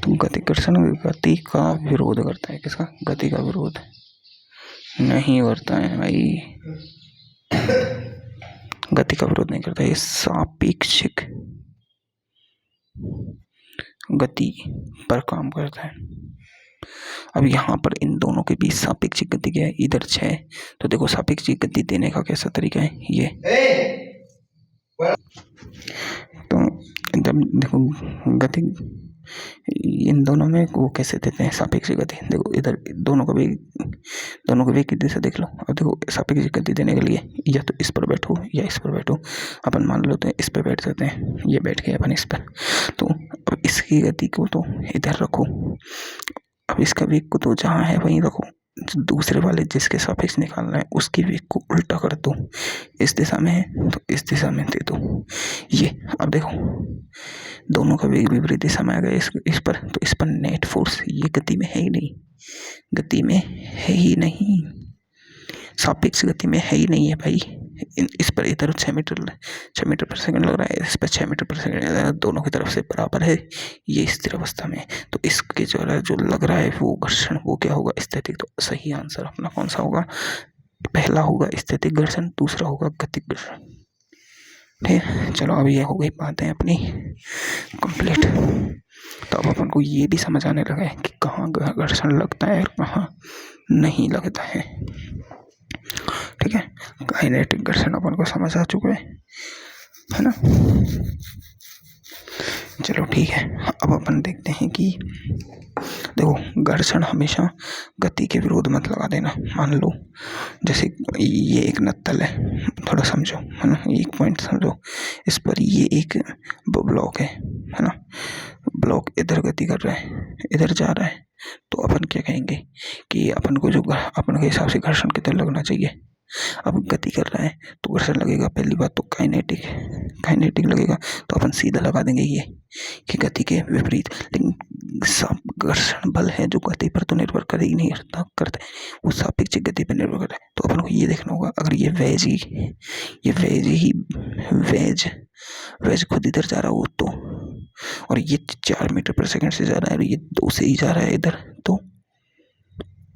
तो गति घर्षण गति का विरोध करता है। किसका? गति का विरोध नहीं करता है भाई, गति का विरोध नहीं करता। ये सापेक्षिक गति पर काम करता है। अब यहाँ पर इन दोनों के बीच सापेक्षिक गति क्या है? इधर 6। तो देखो सापेक्षिक गति देने का कैसा तरीका है ये। तो जब देखो गति इन दोनों में वो कैसे देते हैं सापेक्षिक गति। देखो इधर दोनों का वेग की दिशा देख लो। अब देखो सापेक्षिक गति देने के लिए या तो इस पर बैठो या इस पर बैठो। अपन मान लो तो इस पर बैठ जाते हैं, ये बैठ गए अपन इस पर। तो अब इसकी गति को तो इधर रखो, अब इसका वेग को तो जहाँ है वहीं रखो। दूसरे वाले जिसके सापेक्ष निकालना है उसकी वेग को उल्टा कर दो, इस दिशा में है तो इस दिशा में दे दो। ये अब देखो दोनों का वेग विपरीत दिशा में आ गया इस पर, तो इस पर नेट फोर्स ये गति में है ही नहीं, गति में है ही नहीं, सापेक्ष गति में है ही नहीं है भाई। इस पर इधर 6 मीटर पर सेकंड लग रहा है, इस पर 6 मीटर पर सेकंड, दोनों की तरफ से बराबर है, ये स्थिर अवस्था में। तो इसके जो लग रहा है वो घर्षण वो क्या होगा? स्थैतिक। तो सही आंसर अपना कौन सा होगा? पहला होगा स्थैतिक घर्षण, दूसरा होगा गतिक घर्षण। ठीक है, चलो अब ये हो गई बातें अपनी कंप्लीट। तो अब अपन को ये भी समझ आने लगा है कि कहाँ घर्षण लगता है और कहाँ नहीं लगता है। ठीक है, काइनेटिक घर्षण अपन को समझ आ चुके है ना। चलो ठीक है, अब अपन देखते हैं कि देखो घर्षण हमेशा गति के विरोध मत लगा देना। मान लो जैसे ये एक नत्तल है, थोड़ा समझो है ना, एक पॉइंट समझो। इस पर ये एक ब्लॉक है ना, ब्लॉक इधर गति कर रहा है, इधर जा रहा है। तो अपन क्या कहेंगे कि अपन को जो अपन के हिसाब से घर्षण किधर लगना चाहिए। अब गति कर रहा है तो घर्षण लगेगा, पहली बात तो काइनेटिक लगेगा। तो अपन सीधा लगा देंगे ये कि गति के विपरीत। लेकिन घर्षण बल है जो गति पर तो निर्भर कर ही नहीं करता है, वो सापेक्षिक गति पर निर्भर करता है। तो अपन को ये देखना होगा, अगर ये वेज खुद इधर जा रहा हो तो, और ये 4 मीटर पर सेकंड से जा रहा है और ये 2 से ही जा रहा है इधर, तो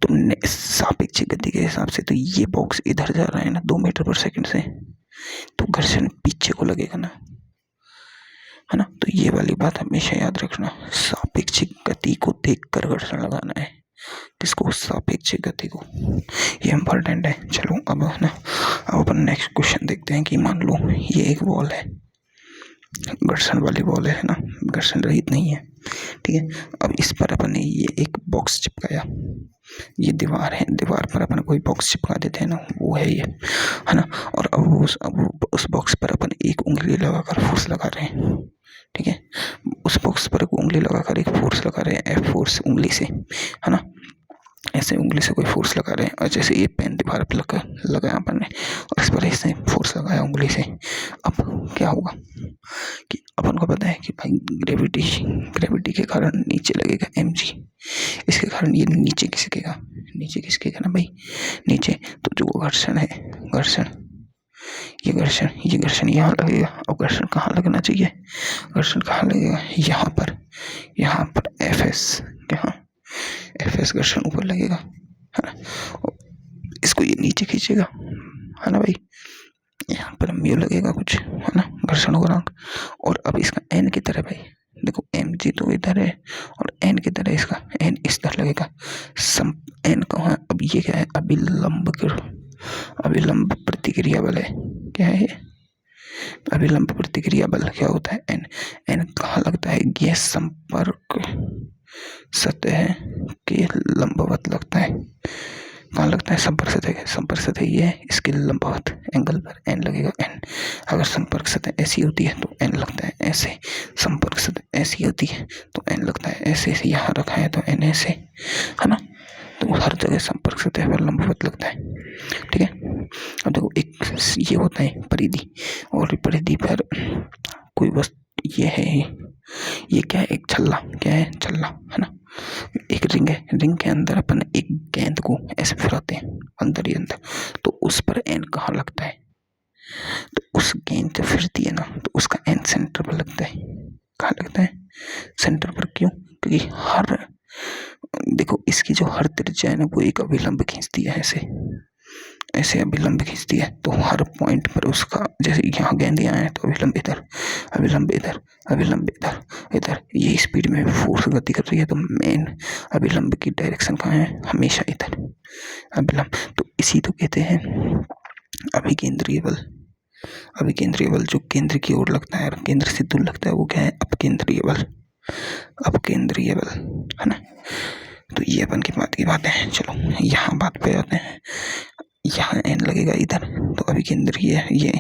तुमने सापेक्षिक गति के हिसाब से तो ये बॉक्स इधर जा रहा है ना 2 मीटर पर सेकंड से, तो घर्षण पीछे को लगेगा ना, है ना। तो ये वाली बात हमेशा याद रखना, सापेक्षिक गति को देखकर घर्षण लगाना है। किसको? सापेक्षिक गति को। ये इम्पोर्टेंट है। चलो अब है ना, अब अपन नेक्स्ट क्वेश्चन देखते हैं कि मान लो ये एक वॉल है, घर्षण वाली वॉल है ना, घर्षण रहित नहीं है। ठीक है, अब इस पर अपन ने ये एक बॉक्स चिपकाया, ये दीवार है, दीवार पर अपन कोई बॉक्स चिपका देते हैं ना, वो है ये, है ना। और अब उस बॉक्स पर अपन एक उंगली लगाकर फोर्स लगा रहे हैं। ठीक है, उस बॉक्स पर एक उंगली लगाकर एक फोर्स लगा रहे हैं, एफ फोर्स उंगली से, है ना। ऐसे उंगली से कोई फोर्स लगा रहे हैं, और जैसे ये पेन दीवार पर लगाया अपन ने और इस पर ऐसे फोर्स लगाया उंगली से। अब क्या होगा कि अपन को पता है कि भाई ग्रेविटी के कारण नीचे लगेगा mg, इसके कारण ये नीचे खिसकेगा ना भाई, नीचे। तो जो घर्षण है, ये घर्षण यहाँ लगेगा। अब घर्षण कहाँ लगना चाहिए? घर्षण कहाँ लगेगा? यहाँ पर एफएस घर्षण ऊपर लगेगा, है ना। इसको ये नीचे खींचेगा, है ना भाई। यहाँ पर म्यू लगेगा कुछ, है ना, घर्षण गुणांक। और अब इसका एन की तरह भाई देखो, mg तो इधर है और एन की तरह इसका एन इस तरह लगेगा। एन कहाँ? अब ये क्या है? अभिलंब प्रतिक्रिया बल है। क्या है ये? अभिलंब प्रतिक्रिया बल क्या होता है? एन कहाँ लगता है? ये संपर्क सतह के लंबवत लगता है। कहाँ लगता है? संपर्क सतह ये है, इसके लंबवत एंगल पर एन लगेगा। एन अगर संपर्क सतह ऐसी होती है तो एन लगता है ऐसे, संपर्क सतह ऐसी होती है तो एन लगता है ऐसे। यहाँ रखा है तो एन ऐसे, है ना। तो हर जगह संपर्क सतह पर लंबवत लगता है। ठीक है, अब देखो एक ये होता है परिधि, और परिधि पर कोई वस्तु ये है, ये क्या है? एक छल्ला। क्या है? छल्ला, है ना। एक रिंग है, रिंग के अंदर अपन एक गेंद को ऐसे फिराते हैं अंदर ही अंदर, तो उस पर एन कहाँ लगता है? तो उस गेंद से फिरती है ना, तो उसका एन सेंटर पर लगता है। कहाँ लगता है? सेंटर पर। क्यों? क्योंकि क्योंकि हर देखो इसकी जो हर त्रिज्या है ना वो एक अभिलंब खींचती है, ऐसे ऐसे अभिलंब खींचती है। तो हर पॉइंट पर उसका, जैसे यहाँ गेंद यहाँ है तो अभिलंब इधर, अभिलंब इधर, अभिलंब इधर, इधर, ये स्पीड में फोर्स गति कर रही है। तो मेन अभिलंब की डायरेक्शन कहाँ है? हमेशा इधर अभिलंब। तो इसी तो कहते हैं अभिकेंद्रीय बल। अभिकेंद्रीय बल जो केंद्र की ओर लगता है और केंद्र से दूर लगता है वो क्या है? अपकेंद्रीय बल। अपकेंद्रीय बल है ना। तो ये अपन की बात हैं। चलो यहाँ बात पे आते हैं। यहाँ एन लगेगा इधर, तो अभिकेंद्रीय ये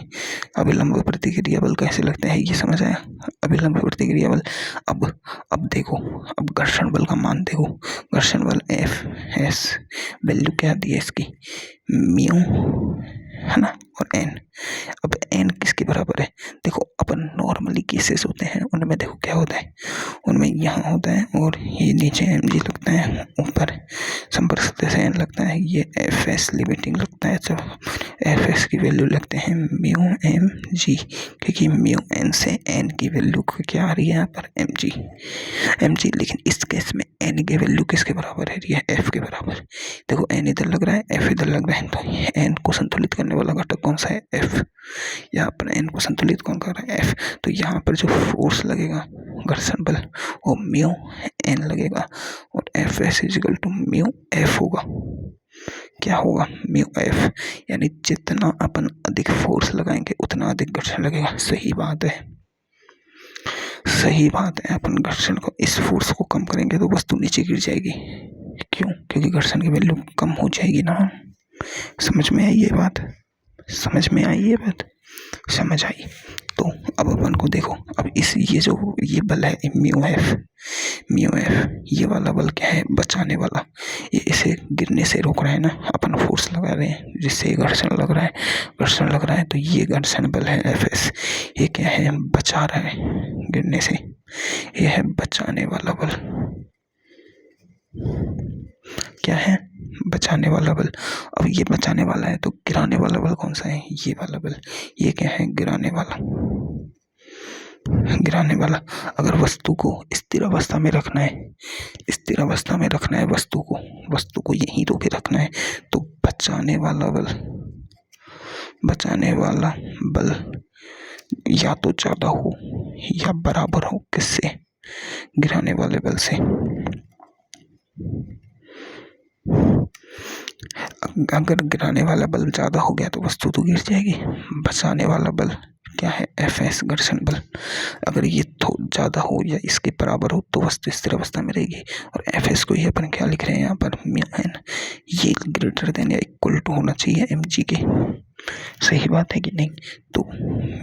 अभिलंब प्रतिक्रिया बल कैसे लगता है ये समझ आया? अभिलंब प्रतिक्रिया बल। अब देखो, अब घर्षण बल का मान देखो। घर्षण बल एफ एस, वैल्यू क्या दी है इसकी? म्यू है ना, और एन। अब एन किसके बराबर है? देखो अपन नॉर्मली केसेस होते हैं उनमें देखो क्या होता है, उनमें यहाँ होता है और ये नीचे एम जी लगता है, ऊपर संपर्क सतह से एन लगता है, ये एफ एस लिमिटिंग लगता है। जब एफ एस की वैल्यू लगते हैं म्यू एम जी, क्योंकि म्यू एन से एन की वैल्यू क्या आ रही है यहाँ पर? M G, M G. लेकिन इस केस में एन की वैल्यू किसके बराबर है? ये एफ के बराबर। देखो एन इधर लग रहा है, एफ इधर लग रहा है, तो एन को संतुलित करने वाला घटक कौन सा है? एफ। यहाँ पर एन को संतुलित कौन कर रहा है? एफ। तो यहाँ पर जो फोर्स लगेगा घर्षण बल वो म्यू एन लगेगा और F S equal to mu F होगा। क्या होगा? Mu F. यानी जितना अपन अधिक फोर्स लगाएंगे उतना अधिक घर्षण लगेगा। सही बात है, सही बात है। अपन घर्षण को, इस फोर्स को कम करेंगे तो वस्तु नीचे गिर जाएगी। क्यों? क्योंकि घर्षण की वैल्यू कम हो जाएगी ना। समझ में आई ये बात? समझ में आई ये बात? समझ आई। तो अब अपन को देखो, अब इस ये बल है म्यू एफ, म्यू एफ। ये वाला बल क्या है? बचाने वाला। ये इसे गिरने से रोक रहा है ना, अपन फोर्स लगा रहे हैं जिससे घर्षण लग रहा है, घर्षण लग रहा है। तो ये घर्षण बल है एफ एस। ये क्या है? बचा रहा है गिरने से। ये है बचाने वाला बल। क्या है? बचाने वाला बल। अब ये बचाने वाला है तो गिराने वाला बल कौन सा है? ये वाला बल। ये क्या है? गिराने वाला, गिराने वाला। अगर वस्तु को स्थिर अवस्था में रखना है, स्थिर अवस्था में रखना है वस्तु को यहीं रोके रखना है, तो बचाने वाला बल, बचाने वाला बल या तो ज्यादा हो या बराबर हो किससे? गिराने वाले बल से। अगर गिराने वाला बल ज्यादा हो गया तो वस्तु तो गिर जाएगी। बचाने वाला बल क्या है? एफ एस घर्षण बल। अगर ये ज्यादा हो या इसके बराबर हो तो वस्तु स्थिर अवस्था में रहेगी। और एफ एस को ही अपन क्या लिख रहे हैं यहाँ पर? Mu N. ये ग्रेटर देन या इक्वल टू होना चाहिए एम जी के। सही बात है कि नहीं? तो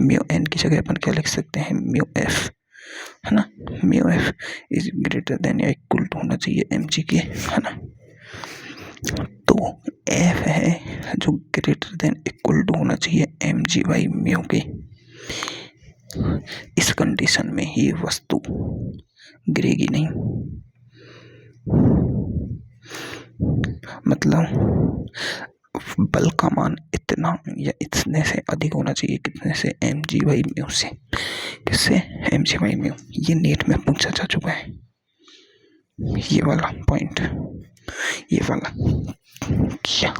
म्यू एन की जगह अपन क्या लिख सकते हैं? म्यू एफ, है ना। Mu F is greater than या इक्वल टू होना चाहिए एम जी के, है ना। तो एफ है जो ग्रेटर देन इक्वल टू होना चाहिए एम जी बाई म्यू के। इस कंडीशन में ही वस्तु गिरेगी नहीं। मतलब बल का मान इतना या इतने से अधिक होना चाहिए। कितने से? एम जी बाई म्यू से। किससे? M G by mu. ये नेट में पूछा जा चुका है, ये वाला पॉइंट, ये वाला। क्या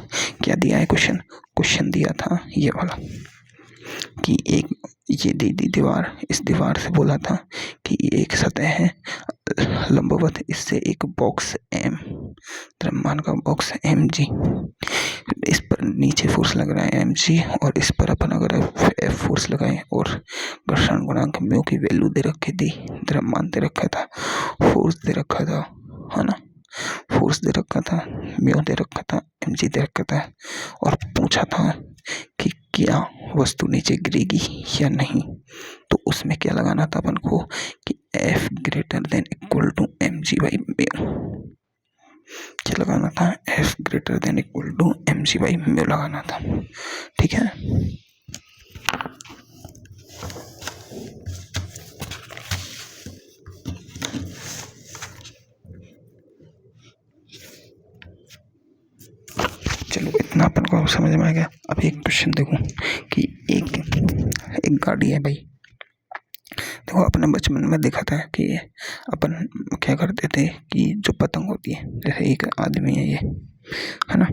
क्या दिया है? क्वेश्चन दिया था ये वाला कि एक ये दी दीवार, इस दीवार से बोला था कि एक सतह है लंबवत, इससे एक बॉक्स एम, द्रव्यमान का बॉक्स एम जी, इस पर नीचे फोर्स लग रहा है एम जी और इस पर अपन अगर एफ फोर्स लगाए और घर्षण गुणांक म्यू की वैल्यू दे रखी थी, द्रव्यमान दे रखा था, फोर्स दे रखा था, है ना। फोर्स दे रखा था, म्यू दे रखा था, एम जी दे रखा था और पूछा था कि क्या वस्तु नीचे गिरेगी या नहीं। तो उसमें क्या लगाना था अपन को कि F greater than equal to M G by mu. क्या लगाना था? F greater than equal to M G by mu लगाना था। ठीक है। चलो इतना अपन को समझ में आ गया। अब एक क्वेश्चन देखो कि एक गाड़ी है भाई, देखो अपने बचपन में देखा था कि अपन क्या करते थे कि जो पतंग होती है, जैसे एक आदमी है ये, है ना,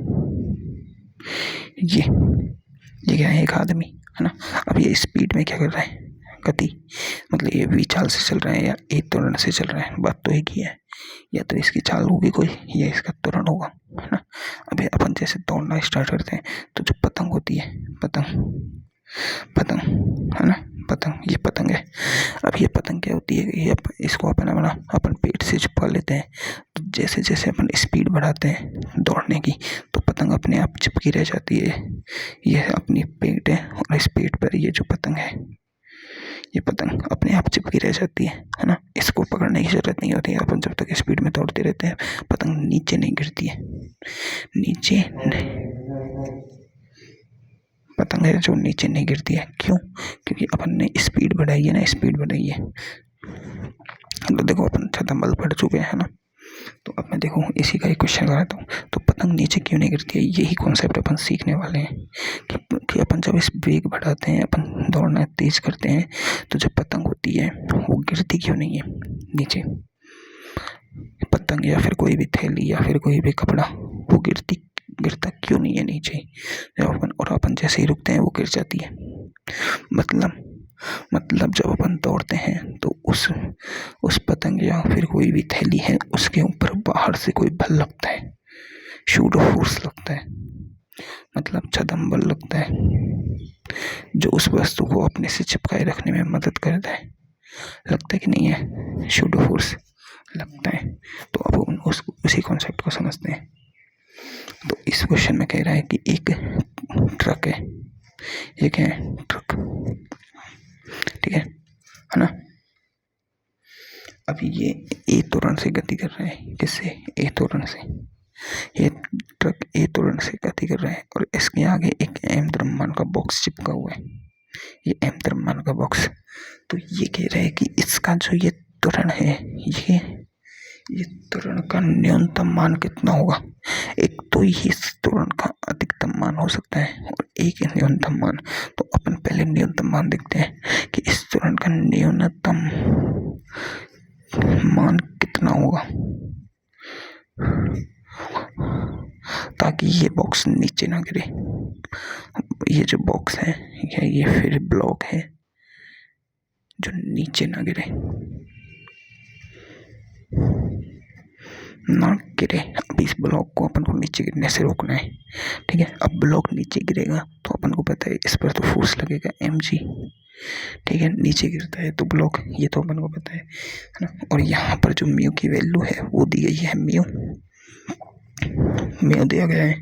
ये क्या है, एक आदमी है ना। अब ये स्पीड में क्या कर रहा है, गति, मतलब ये वी चाल से चल रहा है या ए त्वरण से चल रहा है, बात तो एक ही है। या तो इसकी चाल होगी कोई या इसका त्वरण होगा, है ना। अभी अपन जैसे दौड़ना स्टार्ट करते हैं तो जो पतंग होती है, पतंग है ना, पतंग, ये पतंग है। अब ये पतंग क्या होती है, ये इसको अपन पेट से छुपा लेते हैं। तो जैसे जैसे अपन स्पीड बढ़ाते हैं दौड़ने की, तो पतंग अपने आप चिपकी रह जाती है। ये अपनी पेट है और इस पेट पर ये जो पतंग है, ये पतंग अपने आप चिपकी रह जाती है ना। इसको पकड़ने की जरूरत नहीं होती है। अपन जब तक स्पीड में दौड़ते रहते हैं, पतंग नीचे नहीं गिरती है, नीचे पतंग है जो नीचे नहीं गिरती है। क्यों? क्योंकि अपन ने स्पीड बढ़ाई है ना, स्पीड बढ़ाई है। तो देखो अपन छतंबल पढ़ चुके हैं ना, तो अब मैं देखो इसी का एक क्वेश्चन कराता हूँ। तो पतंग नीचे क्यों नहीं गिरती है, यही कॉन्सेप्ट अपन सीखने वाले हैं कि अपन जब इस वेग बढ़ाते हैं, अपन दौड़ना तेज करते हैं, तो जब पतंग होती है वो गिरती क्यों नहीं है नीचे। पतंग या फिर कोई भी थैली या फिर कोई भी कपड़ा, वो गिरता क्यों नहीं है नीचे। और अपन जैसे ही रुकते हैं वो गिर जाती है। मतलब जब अपन दौड़ते हैं तो उस पतंग या फिर कोई भी थैली है, उसके ऊपर बाहर से कोई बल लगता है, शूडो फोर्स लगता है, मतलब छदम बल लगता है, जो उस वस्तु को अपने से चिपकाए रखने में मदद करता है। लगता है कि नहीं है, शूडो फोर्स लगता है। तो अब उसी कॉन्सेप्ट को समझते हैं। तो इस क्वेश्चन में कह रहा है कि एक ट्रक है, ये क्या है, ट्रक, ठीक है ना। अभी ये ए त्वरण से गति कर रहा है, किससे, ए त्वरण से। ये ट्रक ए त्वरण से गति कर रहा है और इसके आगे एक एम द्रव्यमान का बॉक्स चिपका हुआ है, ये एम द्रव्यमान का बॉक्स। तो ये कह रहा है कि इसका जो ये त्वरण है, ये त्वरण का न्यूनतम मान कितना होगा। एक तो ये त्वरण का अधिकतम मान हो सकता है और एक न्यूनतम मान। तो अपन पहले न्यूनतम मान देखते हैं कि इस त्वरण का न्यूनतम मान कितना होगा, ताकि ये बॉक्स नीचे ना गिरे। ये जो बॉक्स है या ये फिर ब्लॉक है जो नीचे ना गिरे, ना गिरे। अब इस ब्लॉक को अपन को नीचे गिरने से रोकना है, ठीक है। अब ब्लॉक नीचे गिरेगा तो अपन को पता है इस पर तो फोर्स लगेगा mg, ठीक है। नीचे गिरता है तो ब्लॉक, ये तो अपन को पता है ना। और यहाँ पर जो म्यू की वैल्यू है वो दी गई है, म्यू दिया गया है।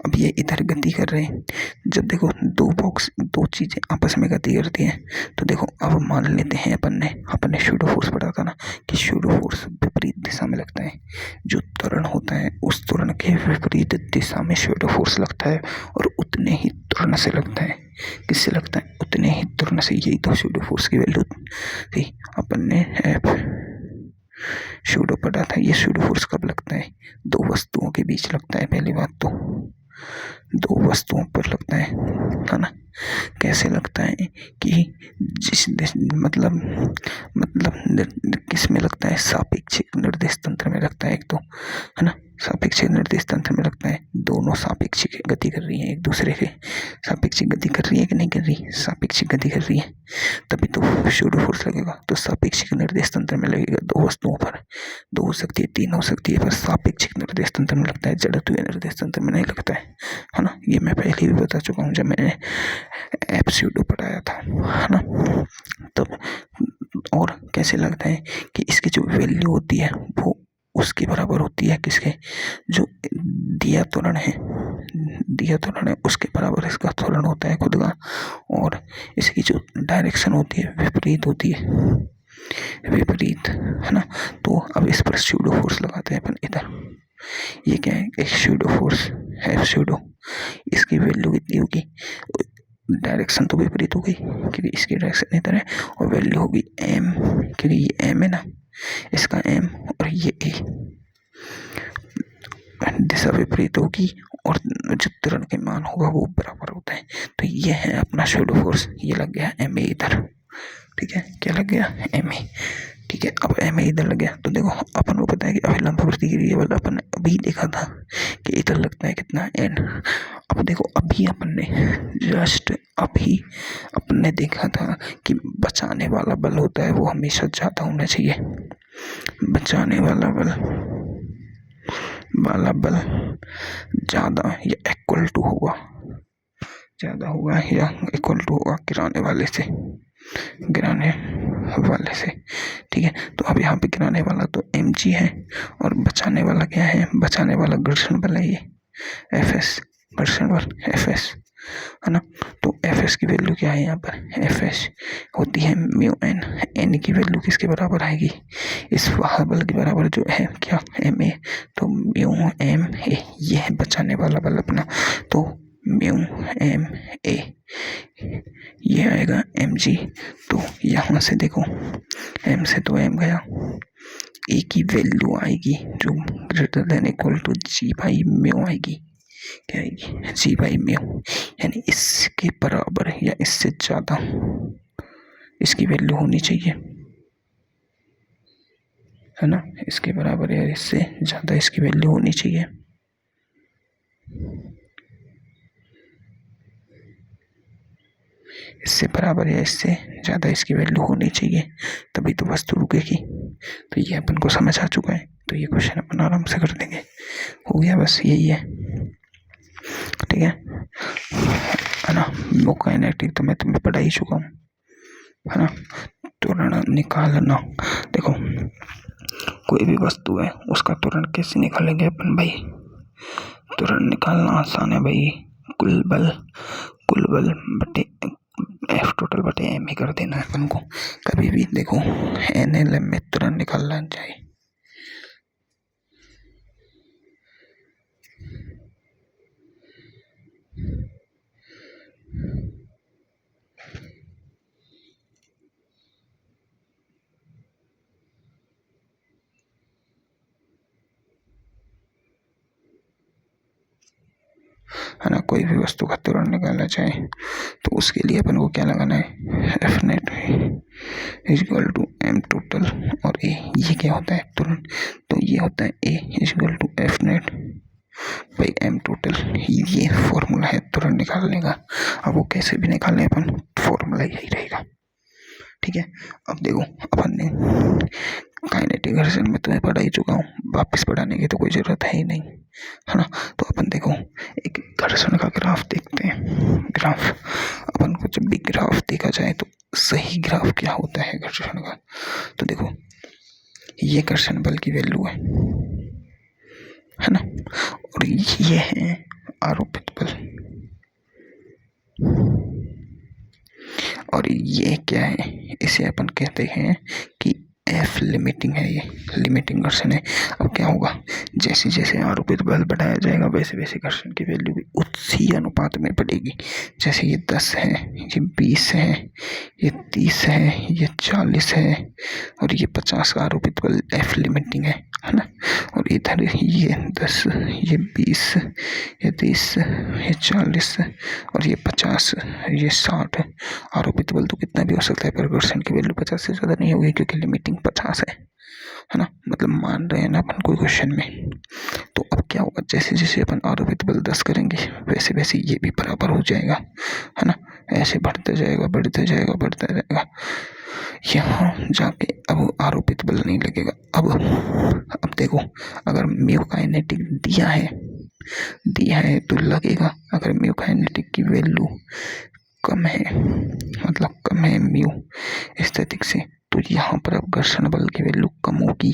अब ये इधर गति कर रहे हैं। जब देखो दो चीजें आपस में गति करती हैं, तो देखो अब मान लेते हैं अपन ने शूडो फोर्स पढ़ा था ना कि शूडो फोर्स विपरीत दिशा में लगता है। जो त्वरण होता है उस त्वरण के विपरीत दिशा में शूडो फोर्स लगता है और उतने ही त्वरण से लगता है। किससे लगता है, उतने ही त्वरण से। यही तो शूडो फोर्स की वैल्यू थी। अपन ने शूडो पढ़ा था। ये शूडो फोर्स कब लगता है, दो वस्तुओं के बीच लगता है। पहली बात तो दो वस्तुओं पर लगता है ना। कैसे लगता है कि मतलब किस में लगता है, सापेक्षिक निर्देश तंत्र में लगता है एक तो, है ना। सापेक्षिक निर्देश तंत्र में लगता है। दोनों सापेक्षिक गति कर रही है एक दूसरे के, सापेक्षिक गति कर रही है कि नहीं कर रही, सापेक्षिक गति कर रही है, तभी तो शूडो फोर्स लगेगा। तो सापेक्षिक निर्देश तंत्र में लगेगा दो वस्तुओं पर। दो हो सकती है, तीन हो सकती है, पर सापेक्षिक निर्देश तंत्र में लगता है, जड़त्वीय निर्देश तंत्र में नहीं लगता है ना। ये मैं पहले भी बता चुका हूँ जब मैंने एप शूडो पढ़ाया था, है ना। तब और कैसे लगता है कि इसकी जो वैल्यू होती है वो उसके बराबर होती है किसके, जो दिया त्वरण है उसके बराबर इसका त्वरण होता है खुद का। और इसकी जो डायरेक्शन होती है विपरीत होती है, विपरीत, है ना। तो अब इस पर शूडो फोर्स लगाते हैं अपन इधर। ये क्या है, एक शूडो फोर्स है, शूडो। इसकी वैल्यू कितनी होगी, डायरेक्शन तो विपरीत हो गई क्योंकि इसकी डायरेक्शन इधर है, और वैल्यू होगी m, क्योंकि ये m है ना, इसका m और ये a, दिशा विपरीत होगी और जो त्वरण के मान होगा वो बराबर होता है। तो ये है अपना शूडो फोर्स, ये लग गया ma इधर, ठीक है, क्या लग गया, एम ए। ठीक है, अब एम ए इधर लग गया तो देखो अपन को पता है कि अभिलंब प्रतिक्रिया वाला अपन ने अभी देखा था कि इधर लगता है कितना एन। अब देखो अभी अपन ने जस्ट अभी अपन ने देखा था कि बचाने वाला बल होता है वो हमेशा ज़्यादा होना चाहिए। बचाने वाला बल ज़्यादा या इक्वल टू होगा, ज़्यादा होगा या इक्वल टू होगा गिराने वाले से। ठीक है, तो अब यहाँ पे गिराने वाला तो mg है और बचाने वाला क्या है, बचाने वाला घर्षण बल है ये fs, घर्षण बल fs है ना। तो fs की वैल्यू क्या है यहाँ पर, fs होती है म्यू एन, एन की वैल्यू किसके बराबर आएगी, इस बल के बराबर जो है क्या, एम ए। तो म्यू एम ए ये है बचाने वाला बल अपना, तो म्यू एम ए ये आएगा एम जी। तो यहाँ से देखो एम से तो एम गया, ए की वैल्यू आएगी जो greater than equal to G by mu आएगी, क्या आएगी, जी बाई म्यू, यानी इसके बराबर या इससे ज़्यादा इसकी वैल्यू होनी चाहिए, है ना, इसके बराबर या इससे ज़्यादा इसकी वैल्यू होनी चाहिए। इससे बराबर या इससे ज़्यादा इसकी वैल्यू होनी चाहिए, तभी तो वस्तु रुकेगी। तो ये अपन को समझ आ चुका है, तो ये क्वेश्चन अपन आराम से कर देंगे, हो गया, बस यही है। ठीक है ना, मोकाइनेटिक तो मैं तुम्हें पढ़ा ही चुका हूँ, है ना। त्वरण निकालना, देखो कोई भी वस्तु है उसका त्वरण कैसे निकालेंगे अपन भाई, त्वरण निकालना आसान है भाई, कुल बल बटे एफ टोटल बटे एम ही कर देना है अपन को। कभी भी देखो एन एल एम में त्वरण निकालना चाहिए, है ना। कोई भी वस्तु का त्वरण निकालना चाहे तो उसके लिए अपन को क्या लगाना है, F net equal to M total और ए, ये क्या होता है त्वरण, तो ये होता है ए इक्वल टू एफ नेट भाई एम टोटल, ये फॉर्मूला है त्वरण निकालने का। अब वो कैसे भी निकालने अपन, फॉर्मूला यही रहेगा। ठीक है, अब देखो अपन ने काइनेटिक घर्षण में तुम्हें पढ़ा ही चुका हूँ, वापस पढ़ाने की तो कोई ज़रूरत है ही नहीं, है ना। तो अपन देखो एक घर्षण का ग्राफ देखते हैं। ग्राफ अपन को जब भी ग्राफ देखा जाए तो सही ग्राफ क्या होता है घर्षण का, तो देखो ये घर्षण बल की वैल्यू है ना, और ये है आरोपित बल, और ये क्या है, इसे अपन कहते हैं कि एफ लिमिटिंग है, ये लिमिटिंग घर्षण है। अब क्या होगा, जैसे जैसे आरोपित बल बढ़ाया जाएगा वैसे वैसे घर्षण की वैल्यू भी उसी अनुपात में बढ़ेगी। जैसे ये 10 है, ये 20 है, ये 30 है, ये 40 है और ये 50 का आरोपित बल एफ लिमिटिंग है ना। और इधर ये 10, ये 20, ये 30, ये 40 और ये 50, ये 60 आरोपित बल तो कितना भी हो सकता है, पर घर्षण की वैल्यू 50 से ज़्यादा नहीं होगी क्योंकि लिमिटिंग 50 है ना। मतलब मान रहे हैं ना अपन कोई क्वेश्चन में। तो अब क्या होगा, जैसे जैसे अपन आरोपित बल 10 करेंगे वैसे वैसे ये भी बराबर हो जाएगा, है ना। ऐसे बढ़ते जाएगा बढ़ते जाएगा बढ़ता जाएगा, यहाँ जाके अब आरोपित बल नहीं लगेगा। अब देखो अगर म्यू काइनेटिक दिया है तो लगेगा। अगर म्यू काइनेटिक की वैल्यू कम है, मतलब कम है म्यू स्थैतिक से, तो यहाँ पर अब घर्षण बल की वैल्यू कम होगी,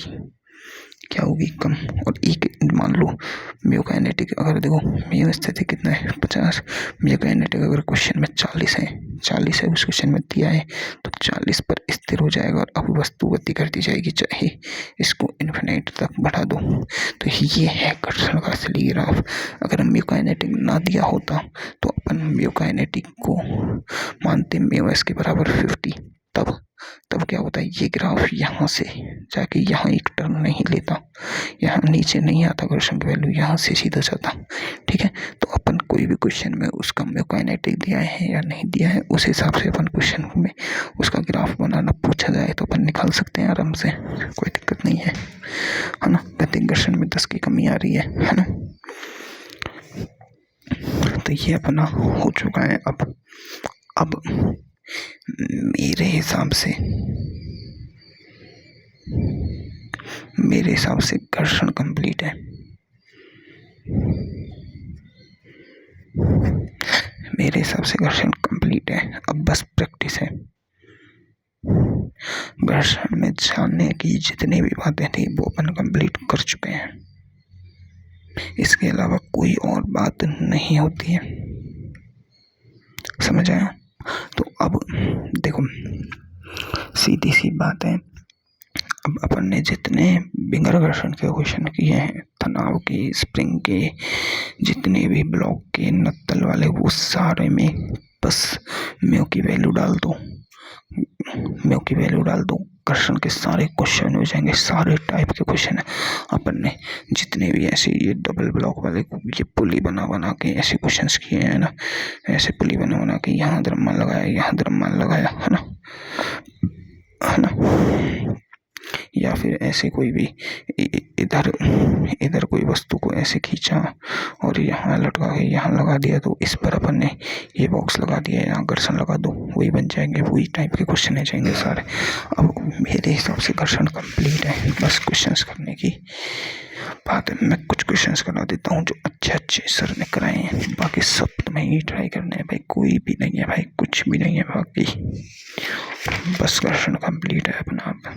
क्या होगी, कम। और एक मान लो म्यू काइनेटिक, अगर देखो म्यू स्थिति कितना है 50, म्यू काइनेटिक अगर क्वेश्चन में 40 है उस क्वेश्चन में दिया है तो 40 पर स्थिर हो जाएगा और अब वस्तु गति करती जाएगी, चाहे इसको इन्फिनिट तक बढ़ा दो। तो ये है घर्षण का असली ग्राफ। अगर म्यू काइनेटिक ना दिया होता तो अपन म्यू काइनेटिक को मानते म्यू एस के बराबर 50, तब क्या होता है, ये ग्राफ यहाँ से जाके यहाँ एक टर्न नहीं लेता, यहाँ नीचे नहीं आता, घर्षण की वैल्यू यहाँ से सीधा जाता। ठीक है, तो अपन कोई भी क्वेश्चन में उसका म्योकाइनेटिक दिया है या नहीं दिया है, उस हिसाब से अपन क्वेश्चन में उसका ग्राफ बनाना पूछा जाए तो अपन निकाल सकते हैं आराम से, कोई दिक्कत नहीं है ना। गतिक घर्षण में 10 की कमी आ रही है ना। तो ये अपना हो चुका है। अब मेरे हिसाब से घर्षण कंप्लीट है। मेरे हिसाब से घर्षण कंप्लीट है। अब बस प्रैक्टिस है। घर्षण में जानने की जितनी भी बातें थी वो अपन कंप्लीट कर चुके हैं। इसके अलावा कोई और बात नहीं होती है, समझ आया? तो अब देखो सीधी सी बात है, अब अपन ने जितने बिगर घर्षण के क्वेश्चन किए हैं, तनाव के, स्प्रिंग के, जितने भी ब्लॉक के, नत्तल वाले, वो सारे में बस म्यू की वैल्यू डाल दो, घर्षण के सारे क्वेश्चन हो जाएंगे। सारे टाइप के क्वेश्चन है अपन ने जितने भी ऐसे ये डबल ब्लॉक वाले ये पुली बना के ऐसे क्वेश्चंस किए हैं ना, ऐसे पुली बना के यहाँ द्रव्यमान लगाया, यहाँ द्रव्यमान लगाया, है ना। या फिर ऐसे कोई भी इधर कोई वस्तु को ऐसे खींचा और यहाँ लटका के यहाँ लगा दिया, तो इस पर अपन ने ये बॉक्स लगा दिया, यहाँ घर्षण लगा दो, वही बन जाएंगे, वही टाइप के क्वेश्चन आ जाएंगे सारे। अब मेरे हिसाब से घर्षण कंप्लीट है, बस क्वेश्चंस करने की बात है। मैं कुछ क्वेश्चंस करा देता हूँ जो अच्छे सर ने कराए हैं, बाकी सब तुम्हें ही ट्राई करना है भाई, कोई भी नहीं है भाई, कुछ भी नहीं है बाकी, बस घर्षण कंप्लीट है अपना। आप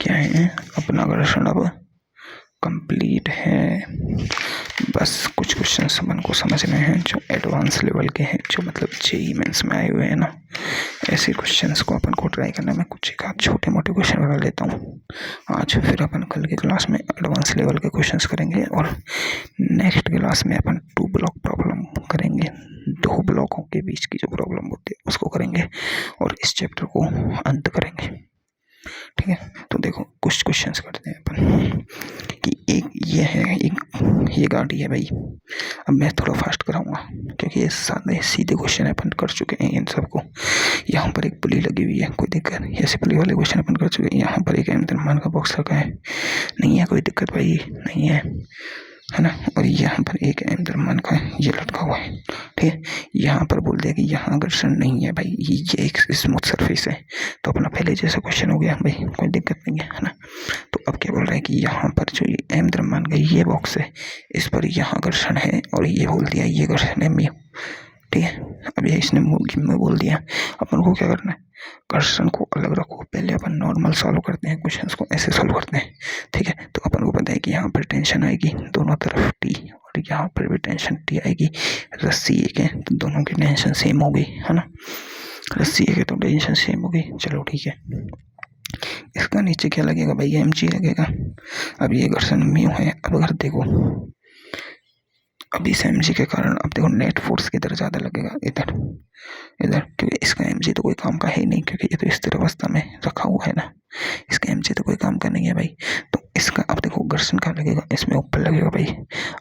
क्या है अपना घर्षण अब कंप्लीट है। बस कुछ क्वेश्चन अपन को समझ में हैं जो एडवांस लेवल के हैं, जो मतलब जेईई मेंस में आए हुए हैं ना, ऐसे क्वेश्चंस को अपन को ट्राई करना। मैं कुछ एक आध छोटे मोटे क्वेश्चन बना लेता हूँ आज, फिर अपन कल की क्लास में एडवांस लेवल के क्वेश्चंस करेंगे, और नेक्स्ट क्लास में अपन 2 ब्लॉक प्रॉब्लम करेंगे, 2 ब्लॉकों के बीच की जो प्रॉब्लम होती है उसको करेंगे, और इस चैप्टर को अंत करेंगे, ठीक है। तो देखो कुछ क्वेश्चंस करते हैं अपन कि एक ये है, ये गाड़ी है भाई। अब मैं थोड़ा फास्ट कराऊंगा क्योंकि ये सारे सीधे क्वेश्चन अपन कर चुके हैं इन सबको। यहाँ पर एक पुली लगी हुई है, कोई दिक्कत नहीं, ऐसे पुली वाले क्वेश्चन अपन कर चुके हैं। यहाँ पर एक द्रव्यमान का बॉक्स रखा है, नहीं है कोई दिक्कत भाई, नहीं है ना। और यहाँ पर एक द्रव्यमान का ये लटका हुआ है, ठीक है। यहाँ पर बोल दिया कि यहाँ घर्षण नहीं है भाई, ये एक स्मूथ सरफेस है, तो अपना पहले जैसा क्वेश्चन हो गया भाई, कोई दिक्कत नहीं है ना। तो अब क्या बोल रहा है कि यहाँ पर जो ये द्रव्यमान का ये बॉक्स है, इस पर यहाँ घर्षण है, और ये बोल दिया ये घर्षण है म्यू, ठीक है। अब ये इसने म्यू बोल दिया, अपन को क्या करना है, घर्षण को अलग रखो। पहले अपन नॉर्मल सॉल्व करते हैं क्वेश्चंस को, ऐसे सॉल्व करते हैं, ठीक है। तो अपन को पता है कि यहाँ पर टेंशन आएगी दोनों तरफ टी, और यहाँ पर भी टेंशन टी आएगी। रस्सी एक है तो दोनों की टेंशन सेम हो गई, है ना। रस्सी एक है तो टेंशन सेम हो गई, चलो ठीक है। इसका नीचे क्या लगेगा भाई, mg लगेगा। अब ये घर्षण म्यू है। अब अगर देखो अब इस mg के कारण अब देखो नेट फोर्स किधर ज़्यादा लगेगा, इधर, क्योंकि इसका mg तो कोई काम का है नहीं, क्योंकि ये तो स्थिर अवस्था में रखा हुआ है ना, इसका mg तो कोई काम का नहीं है भाई। तो इसका अब देखो घर्षण कहाँ लगेगा, इसमें ऊपर लगेगा भाई।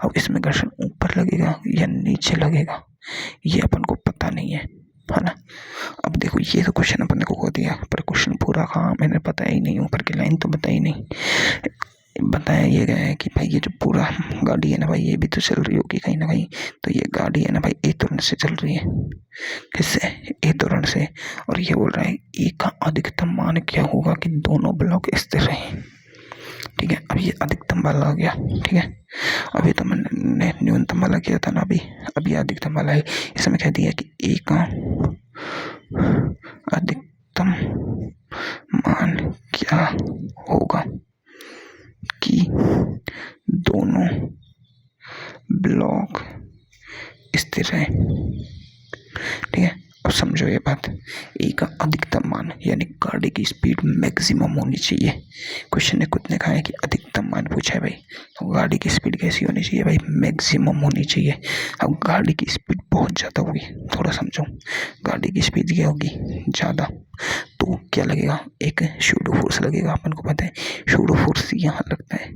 अब इसमें घर्षण ऊपर लगेगा या नीचे लगेगा ये अपन को पता नहीं है ना। अब देखो ये तो क्वेश्चन अपन को दिया, पर क्वेश्चन पूरा कहाँ मैंने बताया ही नहीं, ऊपर की लाइन तो बताई नहीं। बताया ये गया है कि भाई ये जो पूरा गाड़ी है ना भाई, ये भी तो चल रही होगी कहीं ना कहीं, तो ये गाड़ी है ना भाई ए त्वरण से चल रही है, किससे, ए त्वरण से। और ये बोल रहा है ए का अधिकतम मान क्या होगा कि दोनों ब्लॉक स्थिर रहे, ठीक है। अब ये अधिकतम वाला आ गया, ठीक है। अभी तो मैंने न्यूनतम वाला किया था ना, अभी अधिकतम वाला है। इसमें कह दिया कि ए का अधिकतम मान क्या होगा कि दोनों ब्लॉक स्थिर रहे, ठीक है। अब समझो ये बात, ए का अधिकतम मान यानी गाड़ी की स्पीड मैक्सिमम होनी चाहिए। क्वेश्चन ने खुद ने कहा है कि अधिकतम मान पूछा है भाई, तो गाड़ी की स्पीड कैसी होनी चाहिए भाई, मैक्सिमम होनी चाहिए। अब गाड़ी की स्पीड बहुत ज़्यादा होगी, थोड़ा समझो, गाड़ी की स्पीड क्या होगी ज़्यादा, तो क्या लगेगा, एक शूडो फोर्स लगेगा। अपन को पता है शूडो फोर्स यहाँ लगता है,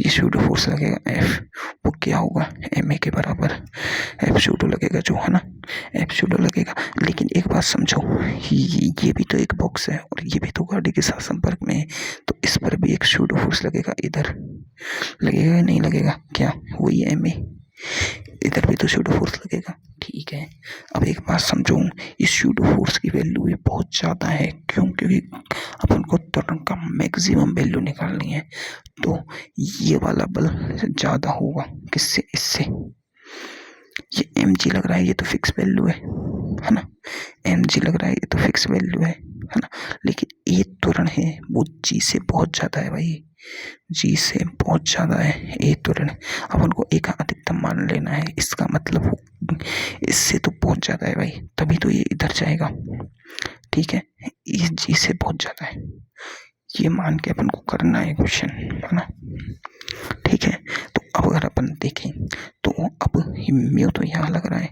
ये सूडो फोर्स लगेगा एफ, वो क्या होगा एम ए के बराबर एफ सूडो लगेगा जो है ना, एफ सूडो लगेगा। लेकिन एक बात समझो, ये भी तो एक बॉक्स है और ये भी तो गाड़ी के साथ संपर्क में है, तो इस पर भी एक सूडो फोर्स लगेगा, इधर लगेगा या नहीं लगेगा, क्या वही एम ए, इधर भी तो सूडो फोर्स लगेगा। ठीक है, अब एक बात समझो, इस सूडो फोर्स की वैल्यू भी बहुत ज़्यादा है, क्यों, क्योंकि अपन को त्वरण का मैक्सिमम वैल्यू निकालनी है, तो ये वाला बल ज़्यादा होगा किससे, इससे। ये एम जी लग रहा है, ये तो फिक्स वैल्यू है ना, एम जी लग रहा है, ये तो फिक्स वैल्यू है ना, लेकिन ये त्वरण है वो जी से बहुत ज़्यादा है भाई, जी से बहुत ज़्यादा है ये त्वरण। अपन को एक अधिकतम मान लेना है, इसका मतलब इससे तो बहुत ज़्यादा है भाई, तभी तो ये इधर जाएगा। ठीक है, ये जी से बहुत ज़्यादा है, ये मान के अपन को करना है क्वेश्चन, है ना। ठीक है, तो अब अगर अपन देखें तो अब म्यू तो यहाँ लग रहा है,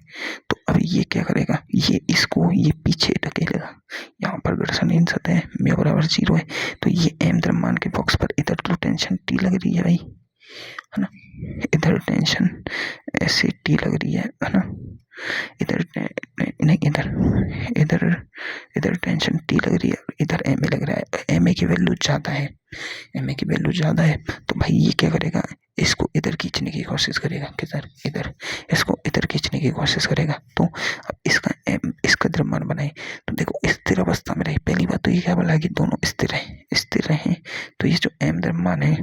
तो अब ये क्या करेगा, ये इसको ये पीछे ढकेलेगा, यहाँ पर घर्षण इन सतह है, म्यू बराबर 0 है, तो ये एम द्रव्यमान के बॉक्स पर इधर तो टेंशन टी लग रही है भाई, है ना, इधर टेंशन ऐसे टी लग रही है ना, इधर नहीं, इधर इधर टेंशन टी लग रही है, इधर एम ए लग रहा है, एम ए की वैल्यू ज़्यादा है, एम ए की वैल्यू ज़्यादा है, तो भाई ये क्या करेगा, इसको इधर खींचने की कोशिश करेगा, किधर, इधर, इसको इधर खींचने की कोशिश करेगा, तो अब इसका एम, इसका द्रव्यमान बनाए, तो देखो स्थिर अवस्था में रहे, पहली बात तो ये क्या बोला कि दोनों स्थिर रहे, तो ये जो एम द्रव्यमान है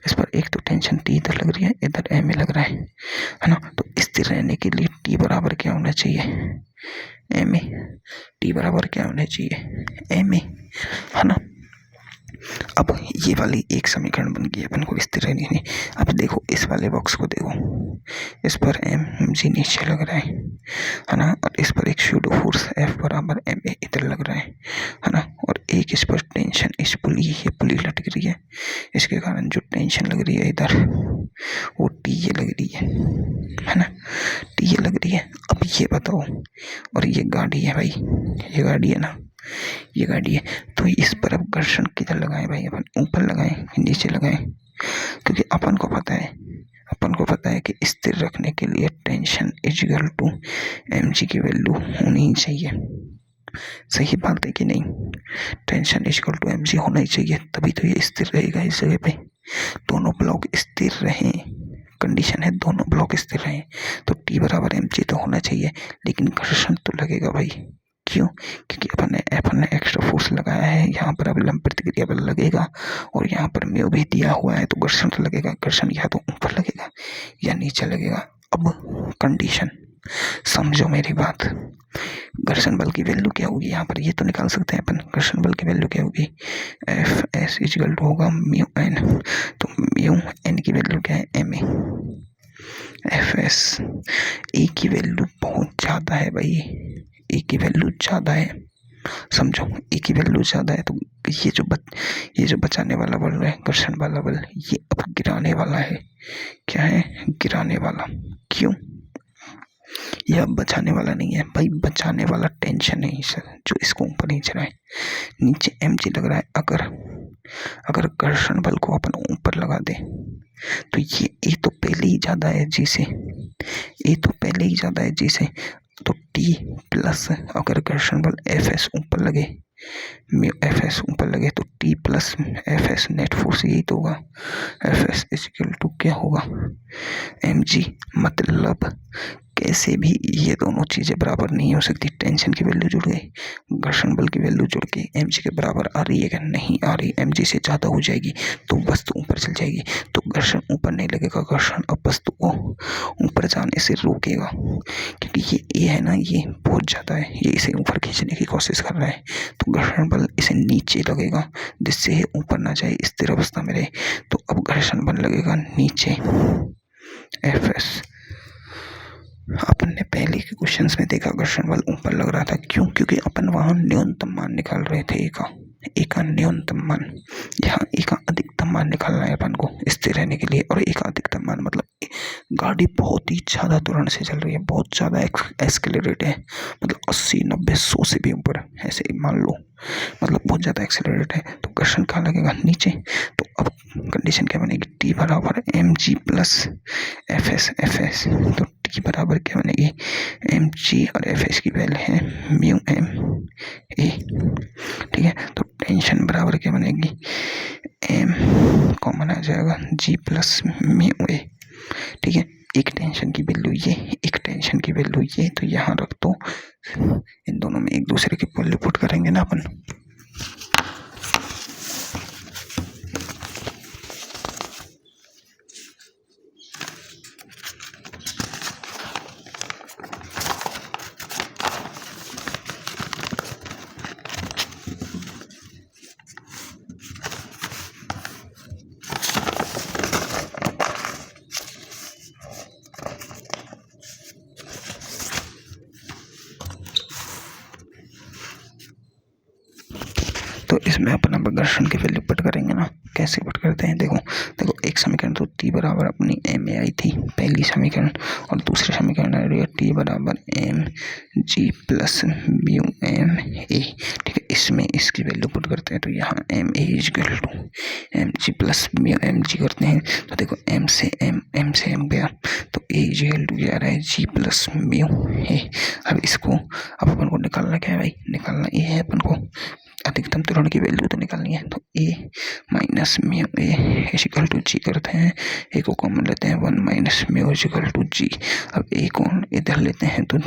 इस पर एक तो टेंशन टी इधर लग रही है, इधर एम ए लग रहा है ना, तो स्थिर रहने के लिए टी बराबर क्या होना चाहिए, एम ए, टी बराबर क्या होना चाहिए, एम ए, है ना। अब ये वाली एक समीकरण बन गई, अपन को स्थिर रहनी नहीं। अब देखो इस वाले बॉक्स को देखो, इस पर एम जी नीचे लग रहा है ना, और इस पर एक सूडो फोर्स एफ बराबर एम ए इधर लग रहा है ना, और एक इस पर टेंशन, इस पुली, ये पुली लटक रही है, इसके कारण जो टेंशन लग रही है इधर वो टी ये लग रही है ना, टी ये लग रही है। अब ये बताओ, और ये गाड़ी है भाई, ये गाड़ी है ना, ये गाड़ी है, तो इस पर अब घर्षण किधर लगाएं भाई, अपन ऊपर लगाएं कि नीचे लगाएं, क्योंकि अपन को पता है कि स्थिर रखने के लिए tension equal to M G की वैल्यू होनी ही चाहिए, सही बात है कि नहीं, tension equal to M G होना ही चाहिए, तभी तो ये स्थिर रहेगा इस जगह पे, दोनों ब्लॉक स्थिर रहें, कंडीशन है दोनों ब्लॉक स्थिर रहें, तो टी बराबर एम जी तो होना चाहिए, लेकिन घर्षण तो लगेगा भाई, क्यों, क्योंकि अपन ने एक्स्ट्रा फोर्स लगाया है, यहाँ पर अविलंब प्रतिक्रिया बल लगेगा, और यहाँ पर म्यू भी दिया हुआ है, तो घर्षण तो लगेगा, घर्षण या तो ऊपर लगेगा या नीचे लगेगा। अब कंडीशन समझो मेरी बात, घर्षण बल की वैल्यू क्या होगी, यहाँ पर ये तो निकाल सकते हैं अपन, घर्षण बल की वैल्यू क्या होगी, एफ एस इक्वल टू होगा म्यू एन, तो म्यू एन की वैल्यू क्या है, एम ए, एफ एस, ए की वैल्यू बहुत ज़्यादा है भाई, ए की वैल्यू ज़्यादा है, समझो ए की वैल्यू ज़्यादा है, तो ये जो बचाने वाला बल है, घर्षण वाला बल, ये अब गिराने वाला है, क्या है, गिराने वाला, क्यों, ये अब बचाने वाला नहीं है भाई, बचाने वाला टेंशन है सर, जो इसको ऊपर खींच रहा है, नीचे एम जी लग रहा है, अगर घर्षण बल को अपन ऊपर लगा दें, तो ये ए तो पहले ही ज़्यादा है जी से, ए तो पहले ही ज़्यादा है जी से, तो टी प्लस अगर घर्षण बल एफ एस ऊपर लगे, म्यू एफ एस ऊपर लगे, तो T plus F S net force यही तो होगा, एफ एस इक्वल टू क्या होगा, एम जी, मतलब कैसे भी ये दोनों चीज़ें बराबर नहीं हो सकती, टेंशन की वैल्यू जुड़ गई, घर्षण बल की वैल्यू जुड़ के एम जी के बराबर आ रही है क्या, नहीं आ रही, एम जी से ज़्यादा हो जाएगी तो वस्तु ऊपर चल जाएगी, तो घर्षण ऊपर नहीं लगेगा, घर्षण अब वस्तु को ऊपर जाने से रोकेगा, क्योंकि ये है ना, ये बहुत ज़्यादा है, ये इसे ऊपर खींचने की कोशिश कर रहा है, तो घर्षण बल इसे नीचे लगेगा, जिससे ये ऊपर ना जाए, स्थिर अवस्था में रहे, तो अब घर्षण बल लगेगा नीचे, एफ एस। अपन ने पहले के क्वेश्चंस में देखा घर्षण बल ऊपर लग रहा था, क्यों, क्योंकि अपन वहां न्यूनतम मान निकाल रहे थे, एक का न्यूनतम मान, यहाँ एक का अधिकतम मान निकालना है अपन को स्थिर रहने के लिए, और एक का अधिकतम मान मतलब गाड़ी बहुत ही ज़्यादा त्वरण से चल रही है, बहुत ज़्यादा एक्सेलरेट है, मतलब 80 90 100 से भी ऊपर, ऐसे मान लो, मतलब बहुत ज़्यादा एक्सेलरेट है, तो घर्षण कहाँ लगेगा, नीचे, तो अब कंडीशन क्या बनेगी, टी बराबर M G plus F S. तो टी बराबर क्या बनेगी, एम जी और एफ एस की वैल्यू है म्यू एम ए। ठीक है, तो टेंशन बराबर क्या बनेगी, एम कॉमन आ जाएगा जी प्लस म्यू ए। ठीक है, एक टेंशन की वैल्यू ये, एक टेंशन की वैल्यू ये, तो यहाँ रख दो। इन दोनों में एक दूसरे की वैल्यू पुट करेंगे ना अपन। तो इसमें अपन अब घर्षण की वैल्यू पुट करेंगे ना। कैसे पुट करते हैं, देखो देखो, एक समीकरण तो टी बराबर अपनी एम ए आई थी पहली समीकरण, और दूसरी समीकरण आ रही है टी बराबर M G plus mu M A. ठीक है, इसमें इसकी वैल्यू पुट करते हैं, तो यहाँ M A equal to M G plus mu M G करते हैं। तो देखो एम से एम गया, तो ए इक्वल टू क्या आ रहा है, जी प्लस म्यू ए। अब इसको अब अपन को निकालना क्या है भाई, निकालना ये है अपन को अधिकतम त्वरण की वैल्यू तो निकालनी है। तो A minus mu A equal to G करते हैं, ए को कॉमन लेते हैं, 1 minus mu equal to G. अब ए को इधर लेते हैं तो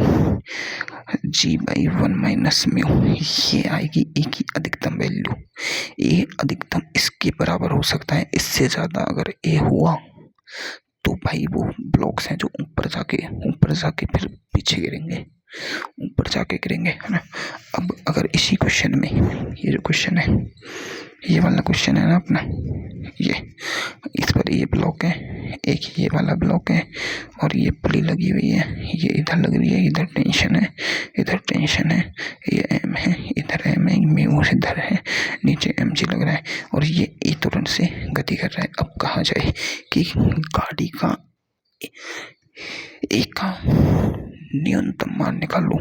जी बाई 1 माइनस म्यू, ये आएगी ए की अधिकतम वैल्यू। ए अधिकतम इसके बराबर हो सकता है, इससे ज़्यादा अगर ए हुआ तो भाई वो ब्लॉक्स हैं जो ऊपर जाके फिर पीछे गिरेंगे, ऊपर जाके गिरेंगे, है ना। अब अगर इसी क्वेश्चन में ये जो क्वेश्चन है, ये वाला क्वेश्चन है ना अपना, ये इस पर ये ब्लॉक है, एक ये वाला ब्लॉक है, और ये पुली लगी हुई है, ये इधर लग रही है, इधर टेंशन है, इधर टेंशन है, ये एम है, इधर एम है, म्यू इधर है, नीचे एम जी लग रहा है, और ये ए तुरंत से गति कर रहा है। अब कहा जाए कि गाड़ी का एक का न्यूनतम मान निकालो,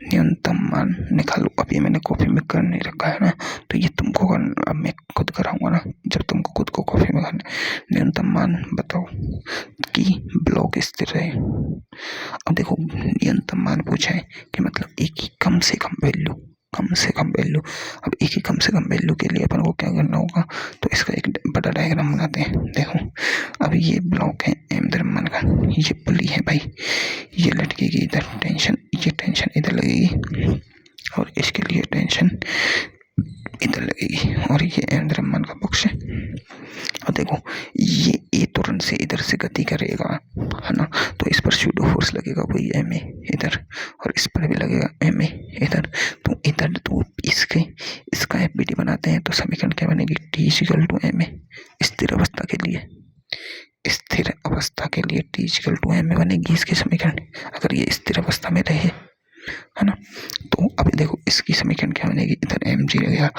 न्यूनतम मान निकालो। अब ये मैंने कॉपी में कर नहीं रखा है ना, तो ये तुमको करना, अब मैं खुद कराऊंगा ना, जब तुमको खुद को कॉपी में करना। न्यूनतम मान बताओ कि ब्लॉक स्थिर रहे। अब देखो न्यूनतम मान पूछा है कि मतलब एक ही कम से कम वैल्यू, कम से कम वैल्यू। अब एक ही कम से कम वैल्यू के लिए अपन को क्या करना होगा, तो इसका एक बड़ा डायग्राम बनाते हैं। देखो अब ये ब्लॉक है एम द्रव्यमान का, ये पुली है भाई, ये लटकेगी इधर टेंशन, ये टेंशन इधर लगेगी, और इसके लिए टेंशन इधर लगेगी, और ये एम द्रव्यमान का पक्ष है। और देखो ये ए तुरंत से इधर से गति करेगा, है ना, तो इस पर स्यूडो फोर्स लगेगा वही एम ए इधर, और इस पर भी लगेगा एम ए इधर। तो इधर तो इसका एफ बी डी बनाते हैं, तो समीकरण क्या बनेगी, T equal to M A. स्थिर अवस्था के लिए, स्थिर अवस्था के लिए T equal to M A बनेगी इसकी समीकरण, अगर ये स्थिर अवस्था में रहे, है ना। तो अब देखो इसकी समीकरण क्या बनेगी, इधर एम जी लगेगा।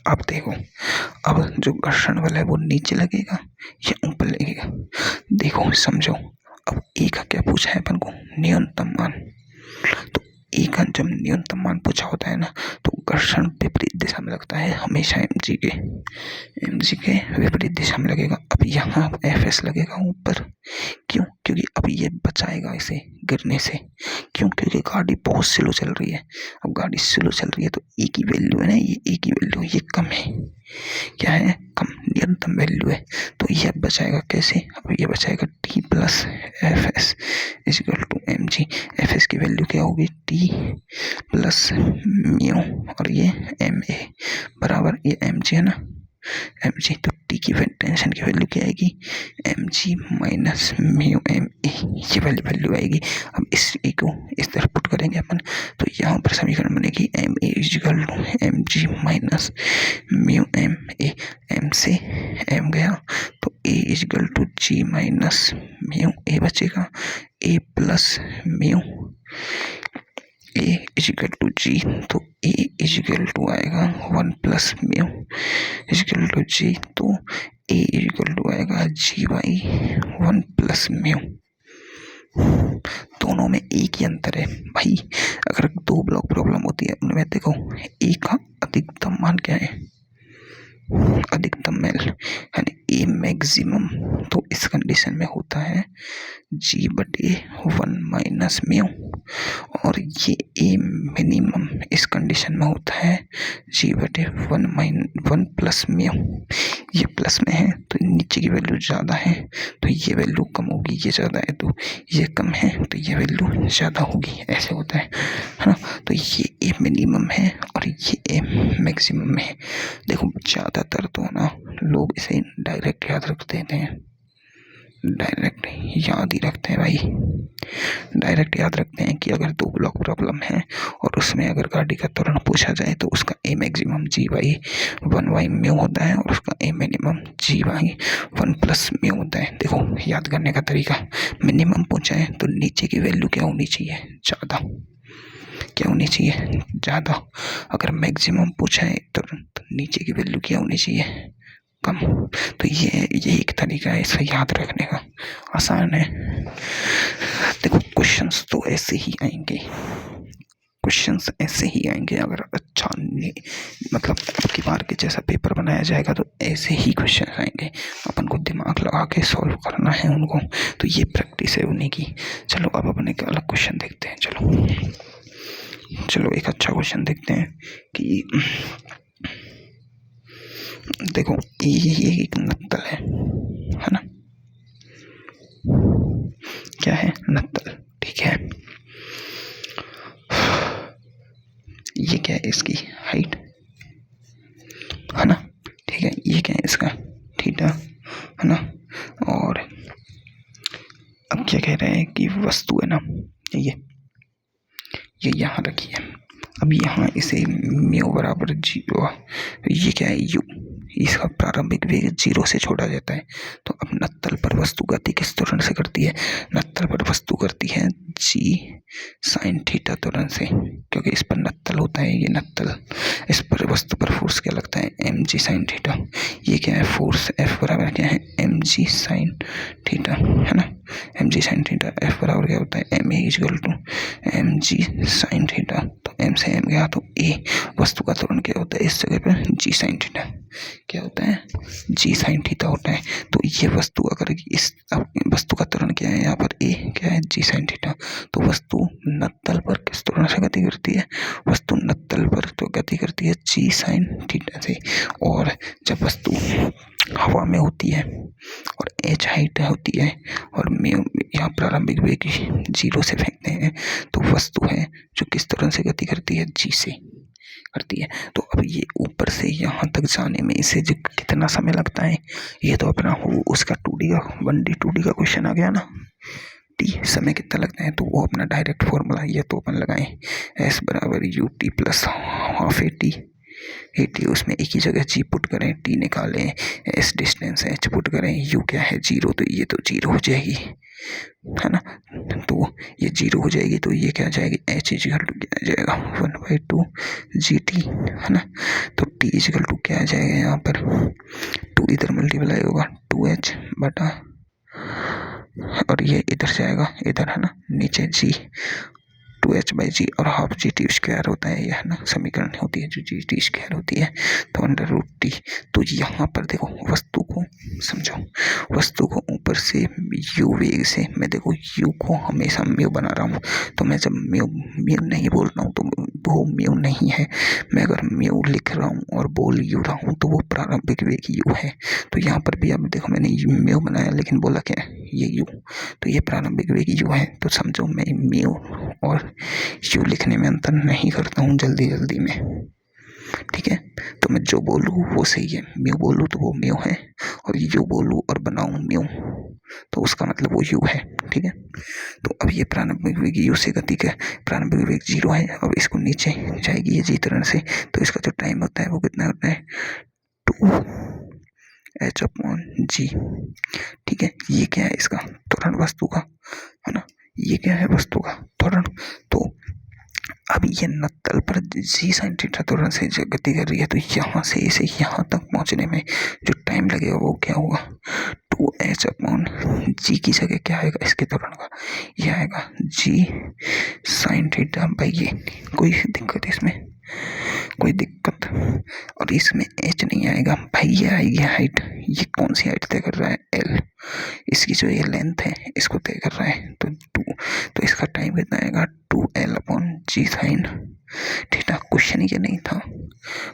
अब देखो, अब जो घर्षण बल है वो नीचे लगेगा या ऊपर लगेगा, देखो समझो। अब ए का क्या पूछा है अपन को, न्यूनतम मान। तो ए का जब न्यूनतम मान पूछा होता है ना, तो घर्षण विपरीत दिशा में लगता है हमेशा, एम जी के विपरीत दिशा में लगेगा। अब यहाँ एफ एस लगेगा ऊपर, क्यों, क्योंकि अब ये बचाएगा इसे गिरने से। क्यों, क्योंकि गाड़ी बहुत स्लो चल रही है। अब गाड़ी स्लो चल रही है तो ए की वैल्यू है ना, ये ए की वैल्यू ये कम है, क्या है, कम, न्यूनतम वैल्यू है। तो ये बचाएगा कैसे, अब ये बचाएगा T plus F S equal to M G. F S की वैल्यू क्या होगी, टी प्लस म्यू, और ये एम ए बराबर ये एम जी है ना, एम जी। तो टी की टेंशन की वैल्यू क्या आएगी, M G minus mu M A, ये वाली वैल्यू आएगी। अब इस ए को इस तरह पुट करेंगे अपन, तो यहाँ पर समीकरण बनेगी M A equal to M G minus mu M A. M से एम गया तो A equal to G minus mu A बचेगा, A plus mu A equal to G. तो ए इक्वल टू आएगा 1 plus mu equal to G, तो A equal to आएगा जी by 1 plus mu. दोनों में एक ही अंतर है भाई। अगर दो ब्लॉक प्रॉब्लम होती है उनमें देखो ए का अधिकतम मान क्या है, अधिकतम एल यानी ए मैक्सिमम, तो इस कंडीशन में होता है जी बटे 1 माइनस म्यू, और ये ए मिनिमम इस कंडीशन में होता है जी बटे 1 प्लस म्यू। ये प्लस में है तो नीचे की वैल्यू ज़्यादा है तो ये वैल्यू कम होगी, ये ज़्यादा है तो ये कम है तो ये वैल्यू ज़्यादा होगी, ऐसे होता है ना। तो ये ए मिनिमम है और ये ए मैक्सिमम है। देखो ज़्यादातर तो ना लोग इसे डायरेक्ट याद रख देते हैं, डायरेक्ट याद ही रखते हैं भाई, डायरेक्ट याद रखते हैं कि अगर 2 ब्लॉक प्रॉब्लम है और उसमें अगर गाड़ी का त्वरण पूछा जाए तो उसका ए मैक्सिमम जी बाई 1 वाई म्यू होता है और उसका A minimum G by 1 plus mu होता है। देखो याद करने का तरीका, मिनिमम पूछा है तो नीचे की वैल्यू क्या होनी चाहिए, ज़्यादा, क्या होनी चाहिए, ज़्यादा। अगर मैक्सिमम पूछा है तो नीचे की वैल्यू क्या होनी चाहिए, कम। तो ये एक तरीका है इसे याद रखने का, आसान है। देखो क्वेश्चंस तो ऐसे ही आएंगे, क्वेश्चंस ऐसे ही आएंगे, अगर अच्छा मतलब अब की बार के जैसा पेपर बनाया जाएगा तो ऐसे ही क्वेश्चन आएंगे, अपन को दिमाग लगा के सॉल्व करना है उनको, तो ये प्रैक्टिस है उन्हीं की। चलो अब अपने का अलग क्वेश्चन देखते हैं। चलो एक अच्छा क्वेश्चन देखते हैं कि देखो ये एक नत्तल है ना, क्या है, नत्तल, ठीक है। ये क्या है, इसकी हाइट है ना, ठीक है। ये क्या है, इसका थीटा है ना, और अब क्या कह रहे हैं कि वस्तु है ना ये यहाँ रखी है। अब यहाँ इसे म्यू बराबर 0, ये क्या है, यू, इसका प्रारंभिक वेग 0 से छोड़ा जाता है। तो अब नत्तल पर वस्तु गति किस त्वरण से करती है, नत्तल पर वस्तु करती है जी साइन थीटा त्वरण से, क्योंकि इस पर नत्तल होता है, ये नत्तल, इस पर वस्तु पर फोर्स क्या लगता है, एम जी साइन थीटा। ये क्या है, फोर्स एफ बराबर क्या है, एम जी साइन थीटा, है ना, एम जी साइन थीटा। एफ बराबर क्या होता है, M A equal to M ji sine theta. तो एम से एम गया तो ए, वस्तु का त्वरण क्या होता है इस जगह पर, जी साइन थीटा, क्या होता है, जी साइन थीटा होता है। तो ये वस्तु अगर इस वस्तु का त्वरण क्या है, यहाँ पर ए क्या है, जी साइन थीटा। तो वस्तु नत्तल पर किस त्वरण से गति करती है, वस्तु नत्तल पर तो गति करती है जी साइन थीटा से। और जब वस्तु हवा में होती है और एच हाइट होती है और यहाँ प्रारंभिक वेग 0 से फेंकते हैं, तो वस्तु है जो किस तरह से गति करती है, जी से करती है। तो अब ये ऊपर से यहाँ तक जाने में इसे जो कितना समय लगता है, ये तो अपना हो उसका 2D का 1D 2D का क्वेश्चन आ गया ना, टी समय कितना लगता है, तो वो अपना डायरेक्ट फॉर्मूला ये तो अपन लगाएं, एस बराबर U T plus half A T, उसमें एक ही जगह जी पुट करें, टी निकालें, एस डिस्टेंस एच पुट करें, यू क्या है 0, तो ये तो 0 हो जाएगी, है ना। तो ये 0 हो जाएगी तो ये क्या आ जाएगी, एच इजिकल टू क्या आ जाएगा 1/2 जी टी, है ना। तो टी इजिकल टू क्या आ जाएगा, यहाँ पर 2 इधर मल्टीप्लाई होगा 2h बटा, और ये इधर जाएगा इधर, है ना, नीचे जी 2h/g और हाफ जी टी स्क्वायर होता है, यह ना समीकरण होती है जो जी टी स्क्वायर होती है, तो √t। तो यहाँ पर देखो वस्तु को समझो, वस्तु को ऊपर से u वेग से, मैं देखो u को हमेशा म्यू बना रहा हूँ, तो मैं जब म्यू नहीं बोल रहा हूँ तो वो म्यू नहीं है, मैं अगर म्यू लिख रहा हूँ और बोल यू रहा हूँ तो वो प्रारंभिक वेग u है। तो यहाँ पर भी अब देखो मैंने म्यू बनाया लेकिन बोला क्या है, ये u, तो ये प्रारंभिक वेग u है। तो समझो मैं म्यू और यू लिखने में अंतर नहीं करता हूँ जल्दी में, ठीक है। तो मैं जो बोलूँ वो सही है, म्यू बोलूँ तो वो म्यू है, और यू बोलूँ और बनाऊँ म्यू तो उसका मतलब वो यू है, ठीक है। तो अब ये प्रारंभिक वेग यू से गति का प्रारंभिक वेग 0 है, अब इसको नीचे जाएगी ये जी तरह से, तो इसका जो टाइम होता है वो कितना होता है 2h/g, ठीक है। ये क्या है, इसका त्वरण वस्तु का, है ना, ये क्या है, वस्तु का त्वरण। तो अब ये नत्तल पर जी साइन थीटा त्वरण से गति कर रही है, तो यहाँ से इसे यहाँ तक पहुँचने में जो टाइम लगेगा वो क्या होगा, 2h/g की जगह क्या आएगा इसके त्वरण का, ये आएगा जी साइन थीटा बाई ये। कोई दिक्कत इसमें, कोई दिक्कत। और इसमें एच नहीं आएगा भाई, ये आएगी हाइट। ये कौन सी हाइट तय कर रहा है? एल। इसकी जो ये लेंथ है इसको तय कर रहा है, तो 2। तो इसका टाइम कितना आएगा? 2L/G sin theta. क्वेश्चन ये नहीं था,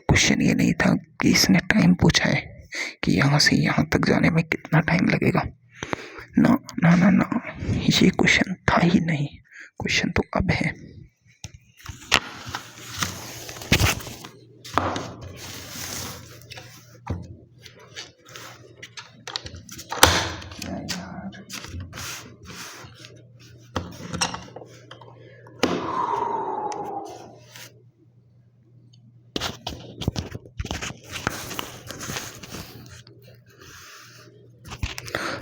क्वेश्चन ये नहीं था कि इसने टाइम पूछा है कि यहाँ से यहाँ तक जाने में कितना टाइम लगेगा। ना ना ना ना, ये क्वेश्चन था ही नहीं। क्वेश्चन तो अब है।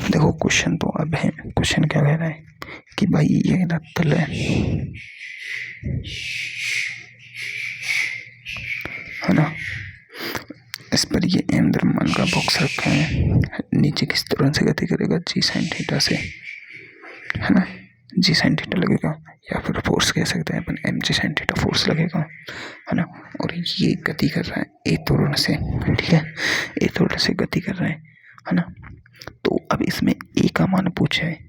देखो क्वेश्चन तो अब है। क्वेश्चन क्या कह रहा है कि भाई ये रत्तल है ना, इस पर ये m द्रव्यमान का बॉक्स रखा है, नीचे किस तरह से गति करेगा? G sin थीटा से, है ना। G sin थीटा लगेगा, या फिर फोर्स कह सकते हैं अपन, mg sin थीटा फोर्स लगेगा, है ना। और ये गति कर रहा है a त्वरण से, ठीक है, a त्वरण से गति कर रहा है ना। तो अब इसमें a का मान पूछा है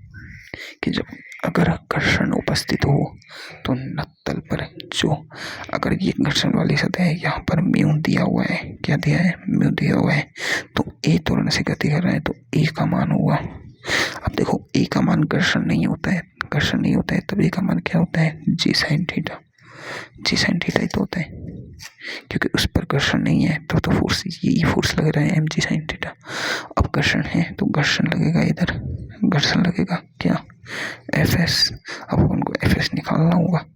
कि जब अगर घर्षण उपस्थित हो तो नत्तल पर जो, अगर ये घर्षण वाली सतह है, यहाँ पर म्यू दिया हुआ है, क्या दिया है? म्यू दिया हुआ है। तो a त्वरण से गति कर रहा है, तो a का मान हुआ। अब देखो a का मान घर्षण नहीं होता है, घर्षण नहीं होता है, तब a का मान क्या होता है? G sin theta. G sin theta ही तो होता है, क्योंकि उस पर घर्षण नहीं है, तो फोर्स, यही फोर्स लग रहा है mg sin थीटा। अब घर्षण है तो घर्षण लगेगा इधर, घर्षण लगेगा क्या? Fs। अब अपन को Fs निकालना होगा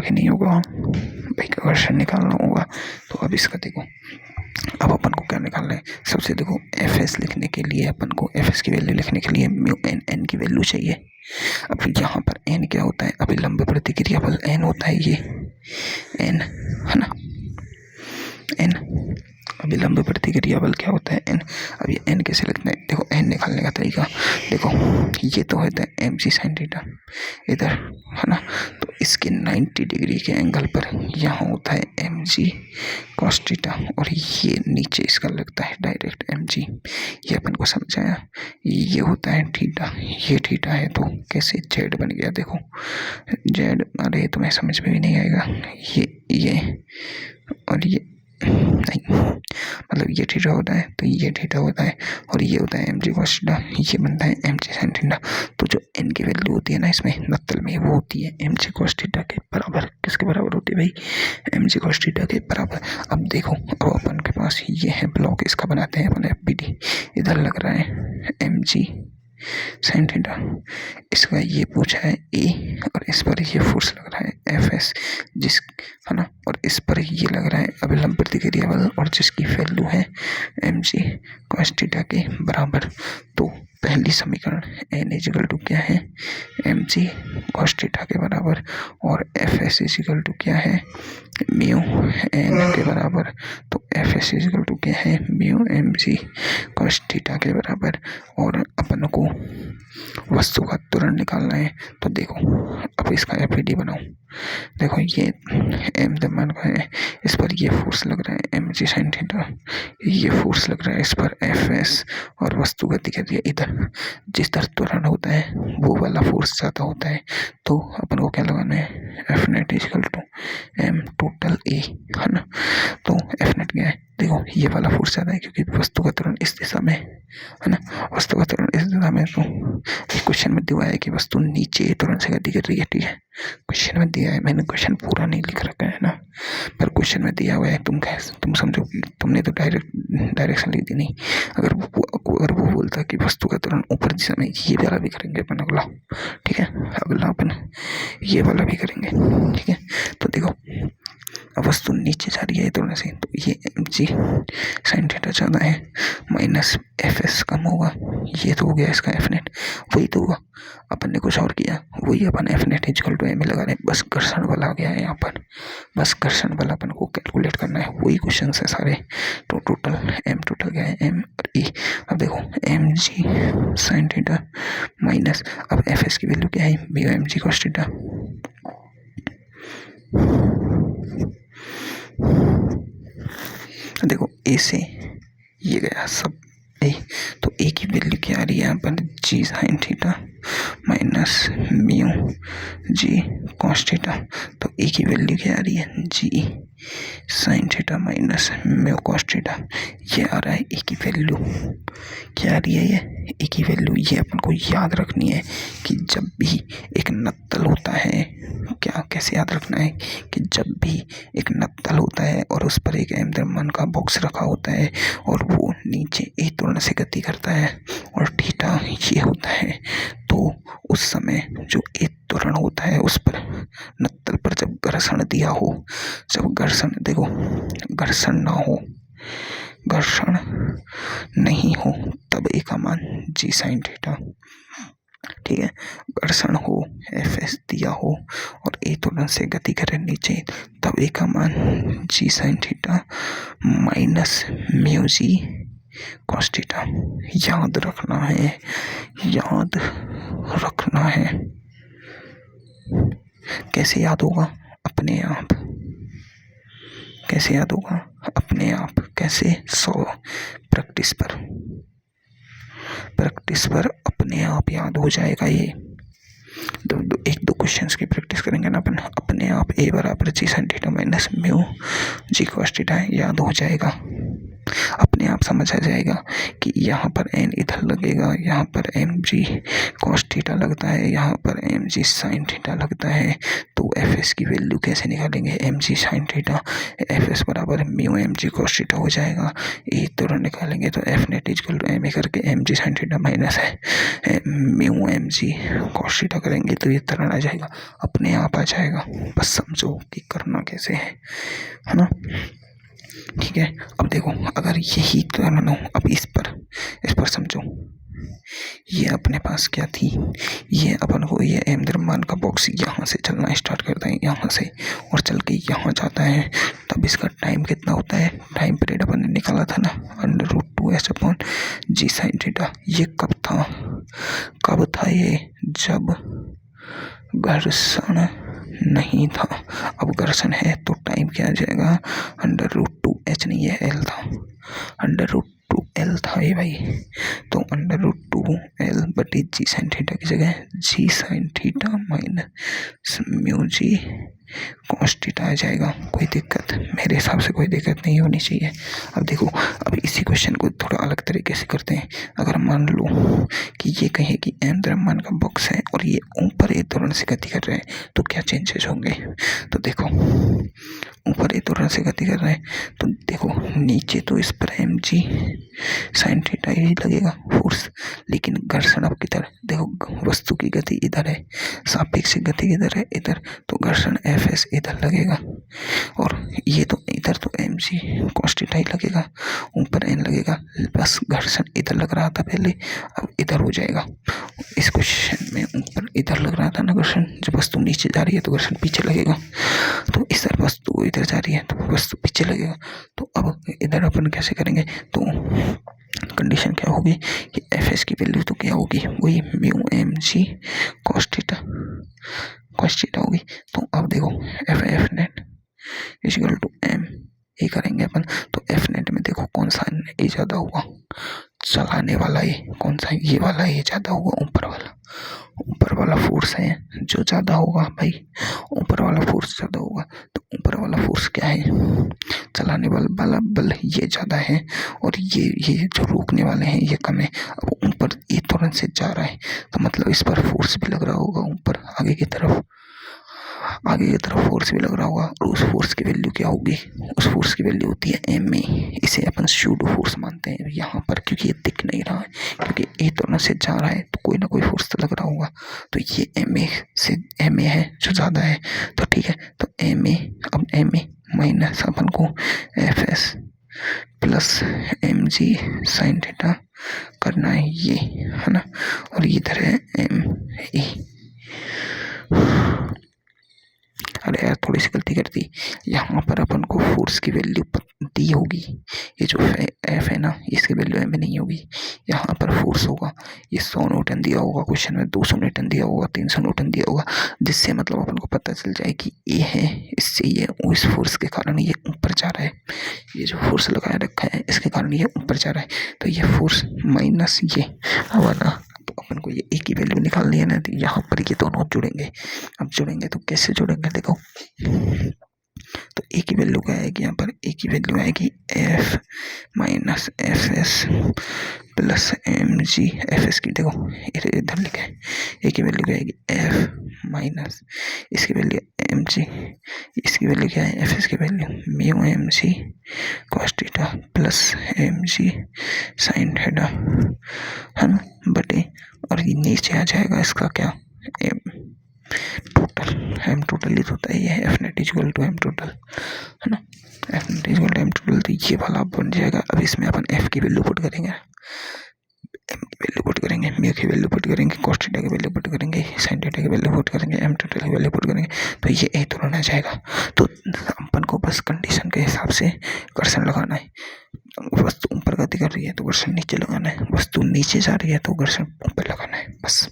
कि नहीं होगा भाई? घर्षण निकालना होगा। तो अब इसका देखो, अब अपन को क्या निकालना है? सबसे देखो Fs लिखने के लिए अपन को, Fs की वैल्यू लिखने के लिए म्यू n की वैल्यू चाहिए। अब यहाँ पर n क्या होता है? अभिलंब प्रतिक्रिया बल n होता है, ये n, है ना, n। अभिलंब प्रतिक्रिया बल क्या होता है? n। अब ये n कैसे लिखना है? देखो n निकालने का तरीका देखो, ये तो होता है mg sin थीटा इधर, है ना। तो इसके 90 डिग्री के एंगल पर यहाँ होता है mg cos थीटा, और ये नीचे इसका लगता है डायरेक्ट mg। ये अपन को समझाया, ये होता है थीटा, ये थीटा है, तो कैसे z बन गया? देखो z, अरे तुम्हें समझ में भी नहीं आएगा। ये और ये नहीं, मतलब ये थीटा होता है, तो ये थीटा होता है, और ये होता है mg cos थीटा, ये बनता है mg sin थीटा। तो जो n की वैल्यू होती है ना इसमें नत्तल में, वो होती है mg cos थीटा के बराबर। किसके बराबर होती है भाई? mg cos थीटा के बराबर। अब देखो, अब अपन के पास ये है ब्लॉक, इसका बनाते हैं अपन FBD। इधर लग रहा है mg sin थीटा, इसका ये पूछा है a, और इस पर ये फोर्स लग रहा है Fs, जिस, है ना, और इस पर ये लग रहा है अभिलंब प्रतिक्रिया बल, और जिसकी वैल्यू है mg cos थीटा के बराबर। तो पहली समीकरण n इजिकल टू क्या है? mg cos थीटा के बराबर, और Fs इजिकल टू क्या है? म्यू n के बराबर। तो Fs इजिकल टू क्या है? म्यू mg cos थीटा के बराबर। और अपन को वस्तु का त्वरण निकालना है, तो देखो अब इसका FBD बनाओ। देखो ये m द्रव्यमान का है, इस पर ये फोर्स लग रहा है mg sin थीटा, ये फोर्स लग रहा है इस पर Fs, और वस्तु गति कर रही है इधर। जिस तरह त्वरण होता है वो वाला फोर्स ज़्यादा होता है, तो अपन को क्या लगाना है? F net equal to m total a, है ना। तो F net क्या है? देखो ये वाला फोर्स ज़्यादा है, क्योंकि वस्तु का त्वरण इस दिशा में, है ना, वस्तु का त्वरण इस दिशा में। तो क्वेश्चन में दिया है कि वस्तु नीचे त्वरण से गति कर रही है, ठीक है, क्वेश्चन में दिया है। मैंने क्वेश्चन पूरा नहीं लिख रखा है ना, पर क्वेश्चन में दिया हुआ है। तुम समझो कि तुमने तो डायरेक्शन ली थी नहीं। अगर वो बोलता कि वस्तु का त्वरण ऊपर दिशा में, ये वाला भी करेंगे अपन अगला, ठीक है, अगला अपन ये वाला भी करेंगे, ठीक है। तो देखो अब वस्तु नीचे जा रही है त्वरण से, तो ये mg sin थीटा ज़्यादा है, माइनस Fs कम होगा, ये तो हो गया इसका F net। वही तो हुआ, अपन ने कुछ और किया, वही अपन F net equal to m लगा रहे हैं। बस घर्षण बल आ गया है यहाँ पर, बस घर्षण बल अपन को कैलकुलेट करना है, वही क्वेश्चन है सारे। तो टोटल m टोटल क्या है? m और e। अब देखो mg sin थीटा माइनस, अब Fs की वैल्यू क्या है? म्यू mg cos थीटा, देखो ए से ये गया सब ए, तो ए की वैल्यू क्या आ रही है यहाँ पर, g sine theta minus mu जी कॉस थीटा। तो ए की वैल्यू क्या आ रही है, g sine theta minus mu cos theta. ये आ रहा है ए की वैल्यू, क्या आ रही है ये, ए की वैल्यू। ये अपन को याद रखनी है कि जब भी एक नत्तल होता है, क्या कैसे याद रखना है कि जब भी एक नत्तल होता है और उस पर एक द्रव्यमान का बॉक्स रखा होता है और वो नीचे ए त्वरण से गति करता है और थीटा ये होता है, तो उस समय जो ए त्वरण होता है उस पर नत्तल पर जब घर्षण दिया हो, जब घर्षण देखो घर्षण ना हो, घर्षण नहीं हो, तब ए का मान जी साइन थीटा, ठीक है। घर्षण हो, एफ एस दिया हो और ए त्वरण से गति करे नीचे, तब ए का मान जी साइन थीटा माइनस म्यू जी कॉस थीटा। याद रखना है, याद रखना है। कैसे याद होगा, अपने आप। कैसे याद होगा, अपने आप। कैसे, 100 प्रैक्टिस पर, प्रैक्टिस पर अपने आप याद हो जाएगा। ये एक दो क्वेश्चंस की प्रैक्टिस करेंगे ना अपन, अपने आप ए बराबर जी साइन थीटा माइनस म्यू जी कॉस थीटा याद हो जाएगा। अपने आप समझ आ जाएगा कि यहाँ पर एन इधर लगेगा, यहाँ पर एम जी कॉस थीटा लगता है, यहाँ पर एम जी साइन थीटा लगता है। तो एफ एस की वैल्यू कैसे निकालेंगे, एम जी साइन थीटा एफ एस बराबर mu M G cos theta हो जाएगा। ए त्वरण निकालेंगे तो f net equal to M a करके एम जी साइन थीटा माइनस है mu M G cos theta करेंगे तो ये त्वरण आ जाएगा, अपने आप आ जाएगा। बस समझो कि करना कैसे है ना, ठीक है। अब देखो अगर यही त्वरण हो, अब इस पर समझो, ये अपने पास क्या थी, ये अपन को ये एम द्रव्यमान का बॉक्स यहाँ से चलना स्टार्ट करता है, यहाँ से और चल के यहाँ जाता है, तब इसका टाइम कितना होता है, टाइम पीरियड अपन ने निकाला था ना, √2s अपॉन जी साइन थीटा। ये कब था, कब था ये, जब घर्षण नहीं था। अब घर्षण है तो टाइम क्या आ जाएगा, √2h नहीं है, एल था, √2l था ये भाई। तो √2l बटे जी साइन थीटा की जगह जी साइन थीटा माइनस म्यू जी कॉस थीटा आ जाएगा। कोई दिक्कत, मेरे हिसाब से कोई दिक्कत नहीं होनी चाहिए। अब देखो, अब इसी क्वेश्चन को थोड़ा अलग तरीके से करते हैं। अगर मान लो कि ये कहे कि एम द्रव्यमान का बॉक्स है और ये ऊपर ए त्वरण से गति कर रहे हैं, तो क्या चेंजेस होंगे। तो देखो ऊपर ए त्वरण से गति कर रहे हैं, तो देखो नीचे तो इस पर एम जी साइन थीटा ही लगेगा फोर्स, लेकिन घर्षण अब किधर, देखो वस्तु की गति इधर है, सापेक्षिक गति किधर है, इधर, तो घर्षण एफ एस इधर लगेगा और ये तो इधर तो एम जी कॉस थीटा ही लगेगा, ऊपर एन लगेगा। बस घर्षण इधर लग रहा था पहले, अब इधर हो जाएगा। इस क्वेश्चन में ऊपर इधर लग रहा था ना घर्षण, जब वस्तु नीचे जा रही है तो घर्षण पीछे लगेगा, तो इस तरह वस्तु इधर जा रही है तो वस्तु पीछे लगेगा। तो अब इधर अपन कैसे करेंगे, तो कंडीशन क्या होगी कि एफ एस की वैल्यू तो क्या होगी, वही mu M G cos theta होगी। तो अब देखो F net equal to M A करेंगे अपन, तो एफ नेट में देखो कौन सा ए ज़्यादा हुआ, चलाने वाला ए कौन सा, ये वाला ए ज़्यादा होगा, ऊपर वाला फोर्स है जो ज़्यादा होगा भाई, ऊपर वाला फोर्स ज़्यादा होगा। तो ऊपर वाला फोर्स क्या है, चलाने वाला बल ये ज़्यादा है और ये जो रोकने वाले हैं ये कम है। अब ऊपर ए त्वरण से जा रहा है तो मतलब इस पर फोर्स भी लग रहा होगा, ऊपर आगे की तरफ फोर्स भी लग रहा होगा। और उस फोर्स की वैल्यू क्या होगी, उस फोर्स की वैल्यू होती है एम ए। इसे अपन सूडो फोर्स मानते हैं यहाँ पर, क्योंकि ये दिख नहीं रहा है, क्योंकि ए त्वरण से जा रहा है तो कोई ना कोई फोर्स तो लग रहा होगा। तो ये एम ए है जो ज़्यादा है, तो ठीक है। तो एम ए माइनस अपन को एफ एस प्लस एम जी साइन थीटा करना है, ये है ना, और इधर है एम ए। अरे यार थोड़ी सी गलती कर दी, यहाँ पर अपन को फोर्स की वैल्यू दी होगी, ये जो एफ है ना, इसकी वैल्यू एम नहीं होगी। यहाँ पर फोर्स होगा, ये 100 न्यूटन दिया होगा क्वेश्चन में, 200 न्यूटन दिया होगा, 300 न्यूटन दिया होगा, जिससे मतलब अपन को पता चल जाए कि ये है, इससे ये इस फोर्स के कारण ये ऊपर जा रहा है, ये जो फोर्स लगाया रखा है इसके कारण ये ऊपर जा रहा है, तो ये फोर्स माइनस ये वाला, तो अपन को ये एक ही वैल्यू निकालनी है ना, तो यहाँ पर ये दोनों जुड़ेंगे। अब जुड़ेंगे तो कैसे जुड़ेंगे, देखो तो एक ही वैल्यू क्या आएगी, यहाँ पर एक ही वैल्यू आएगी F minus F S plus M G. F S की देखो इधर लिखा है, एक ही वैल्यू क्या आएगी एफ माइनस इसकी वैल्यू एम जी, इसकी वैल्यू क्या है एफ एस की value mu M G cos theta plus M जी साइन थीटा, है ना, बटे और ये नीचे आ जाएगा इसका क्या एम टोटल, एम टोटल ही होता है ये F net equal to M total, है ना, F net equal to M total, तो ये वाला बन जाएगा। अब इसमें अपन एफ की वैल्यू पुट करेंगे, एम की वैल्यू पुट करेंगे, म्यू की वैल्यू पुट करेंगे, कॉस थीटा की वैल्यू पुट करेंगे, साइन थीटा की वैल्यू पुट करेंगे, एम टोटल की वैल्यू पुट करेंगे, तो ये ए तुरंत आ जाएगा। तो अपन को बस कंडीशन के हिसाब से कर्षण लगाना है, वस्तु ऊपर गति कर रही है तो घर्षण नीचे लगाना है, वस्तु नीचे जा रही है तो घर्षण ऊपर लगाना है, बस।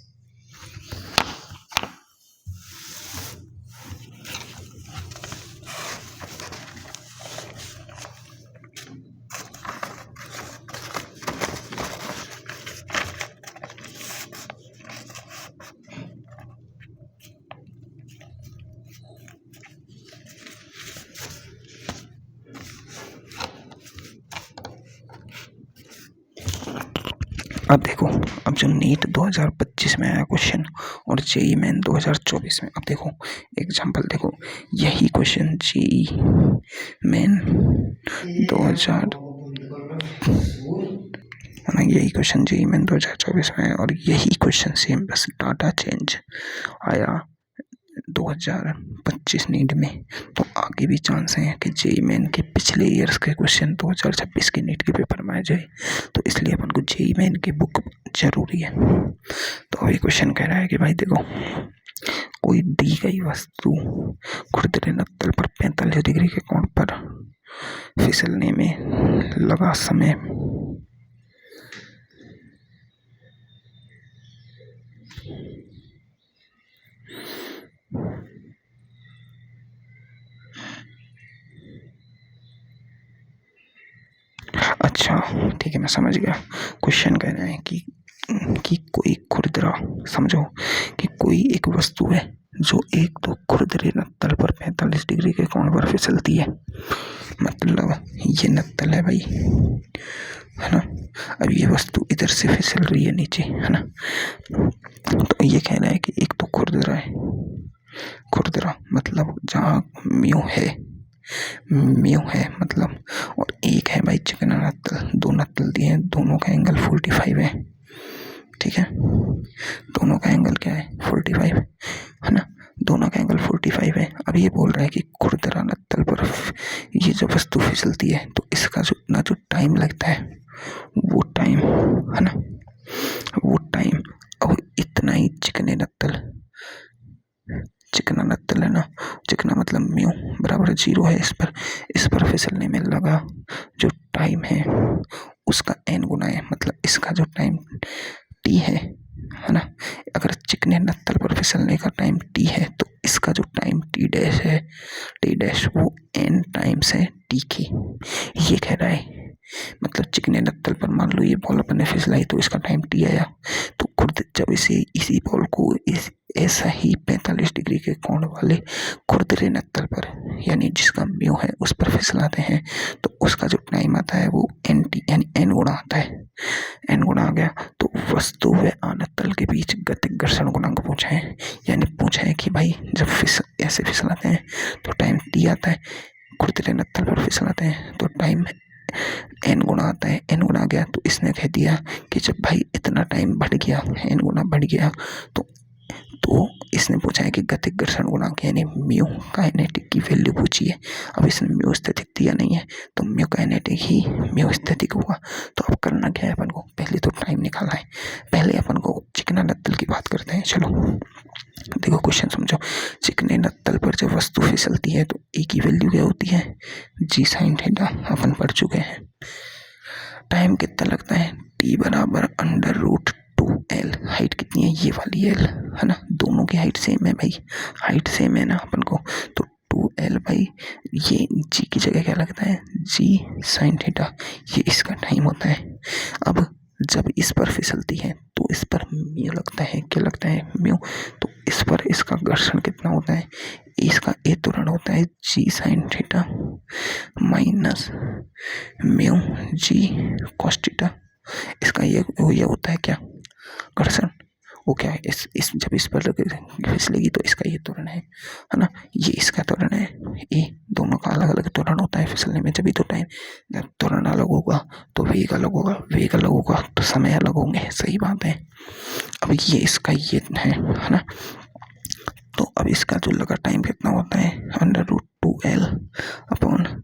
अब देखो, अब जो नीट 2025 में आया क्वेश्चन और जेई मेन 2024 में, अब देखो एग्जांपल देखो, यही क्वेश्चन जेई मेन 2000 यही क्वेश्चन जेई मेन 2024 में है और यही क्वेश्चन सेम, बस डाटा चेंज आया 2025 नीट में, तो आगे भी चांस है कि जेई मेन के पिछले ईयर्स के क्वेश्चन 2026 के नीट के पेपर में आ जाए, तो इसलिए अपन को जेई मेन की बुक जरूरी है। तो अभी क्वेश्चन कह रहा है कि भाई देखो, कोई दी गई वस्तु खुरदरे नत्तल पर 45 डिग्री के कोण पर फिसलने में लगा समय अच्छा ठीक है, मैं समझ गया। क्वेश्चन कह रहे हैं कि कोई खुरदरा, समझो कि कोई एक वस्तु है जो एक तो खुरदरे नत्तल पर 45 डिग्री के कोण पर फिसलती है, मतलब ये नत्तल है भाई, है ना, अब ये वस्तु इधर से फिसल रही है नीचे, है ना, तो ये कह रहा है कि एक तो खुरदरा है, खुरदरा मतलब जहाँ म्यू है मतलब, और एक है भाई चिकना नत्तल, दो नत्तल दिए हैं, दोनों का एंगल 45 है, ठीक है, दोनों का एंगल क्या है 45, है ना, दोनों का एंगल 45 है। अब ये बोल रहा है कि खुरदरा नत्तल पर ये जो वस्तु फिसलती है तो इसका जो इतना जो टाइम लगता है वो टाइम, है ना, वो टाइम, अब इतना ही चिकना नत्तल है ना, चिकना मतलब म्यू बराबर 0 है, इस पर फिसलने में लगा जो टाइम है उसका n गुना है, मतलब इसका जो टाइम t है ना, अगर चिकने नत्तल पर फिसलने का टाइम t है तो इसका जो टाइम t डैश है, t डैश वो n टाइम्स है t की, ये कह रहा है। मतलब चिकने नत्तल पर मान लो ये बॉल अपन ने फिसलाई तो इसका टाइम t आया, तो खुद जब इसी बॉल को ऐसा ही 45 डिग्री के कोण वाले खुरदरे नत्तल पर यानी जिसका म्यू है उस पर फिसलाते हैं तो उसका जो टाइम आता है वो nt यानी n गुना आता है, n गुना आ गया। तो वस्तु व अनत्तल के बीच गतिक घर्षण गुणांक पूछा है, यानी पूछा है कि भाई जब ऐसे फिसलाते हैं तो टाइम t आता है, खुरदरे नत्तल पर फिसलाते हैं तो टाइम n गुना आता है, n गुना आ गया। तो इसने कह दिया कि जब भाई इतना टाइम बढ़ गया, n गुना बढ़ गया, तो इसने पूछा है कि गतिक घर्षण गुणांक यानी म्यू काइनेटिक की वैल्यू पूछी है। अब इसने म्यू स्थैतिक दिया नहीं है तो म्यू काइनेटिक ही म्यू स्थैतिक होगा। तो अब करना क्या है अपन को, पहले तो टाइम निकालना है, पहले अपन को चिकना नत्तल की बात करते हैं। चलो देखो क्वेश्चन समझो, चिकने नत्तल पर जब वस्तु फिसलती है तो ए की वैल्यू क्या होती है, जी साइन थीटा, अपन पढ़ चुके हैं। टाइम टाइम कितना लगता है, टी बराबर अंडर रूट 2l। हाइट कितनी है, ये वाली l है ना, दोनों की हाइट सेम है भाई, हाइट सेम है ना अपन को, तो 2l भाई ये g की जगह क्या लगता है, g साइन थीटा, ये इसका टाइम होता है। अब जब इस पर फिसलती है तो इस पर म्यू लगता है, क्या लगता है, म्यू, तो इस पर इसका घर्षण कितना होता है, इसका ए त्वरण होता है g sine theta minus mu जी कॉस थीटा। इसका ये होता है क्या, घर्षण, वो क्या है, इस जब इस पर फिसलेगी तो इसका ये त्वरण है ना, ये इसका त्वरण है, ये दोनों का अलग अलग त्वरण होता है फिसलने में, जब तो टाइम, जब त्वरण अलग होगा तो वेग अलग होगा, वेग अलग होगा तो समय अलग होंगे, सही बात है। अब ये इसका ये है ना, तो अब इसका जो लगा टाइम कितना होता है, अंडर रूट 2l अपॉन